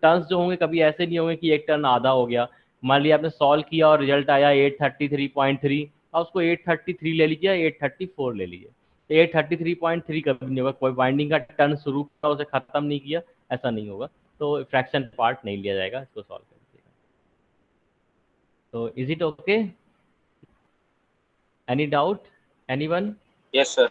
टर्न्स जो होंगे कभी ऐसे नहीं होंगे कि एक टर्न आधा हो गया। मान लिया आपने सॉल्व किया और रिजल्ट आया 833.3, और उसको 833 ले लीजिए, 834 ले लीजिए। तो 833.3 कभी नहीं होगा, कोई वाइंडिंग का टर्न शुरू किया उसे खत्म नहीं किया, ऐसा नहीं होगा। तो फ्रैक्शन पार्ट नहीं लिया जाएगा, इसको सॉल्व कर लीजिएगा। तो is it okay? Any doubt? Anyone? Yes sir.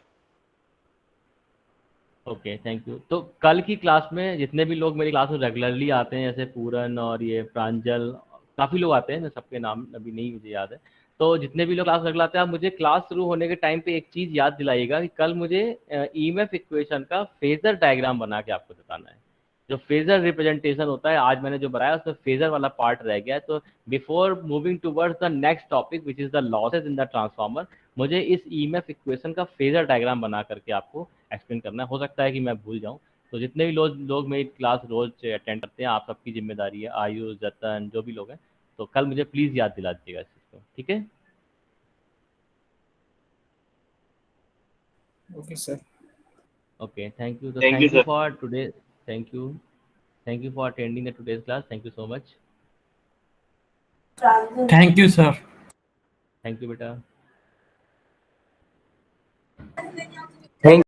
Okay, thank you. तो कल की क्लास में जितने भी लोग मेरी क्लास में रेगुलरली आते हैं, जैसे पूरन और ये प्रांजल, काफ़ी लोग आते हैं, मैं सबके नाम अभी नहीं मुझे याद है। तो जितने भी लोग क्लास रेगुलर आते हैं, आप मुझे क्लास शुरू होने के टाइम पे एक चीज़ याद दिलाइएगा कि कल मुझे ईएमएफ इक्वेशन का फेजर डायग्राम बना के आपको बताना है। जो फेजर रिप्रेजेंटेशन होता है, आज मैंने जो बनाया उसमें फेजर वाला पार्ट रह गया है। तो before moving towards the next topic which is the losses in the transformer, मुझे इस ईएमएफ इक्वेशन का फेजर डायग्राम बना करके आपको एक्सप्लेन करना है। हो सकता है कि मैं भूल जाऊं। तो जितने भी लोग मेरी क्लास रोज अटेंड करते हैं, आप सबकी जिम्मेदारी है, आयुष, जतन, जो भी लोग हैं, तो कल मुझे प्लीज़ याद दिला दीजिएगा इस चीज़ को, ठीक है? Okay sir. Okay, thank you. तो thank you thank you sir. For today, Thank you. Thank you for attending the today's class. Thank you so much. Thank you, sir. Thank you, beta.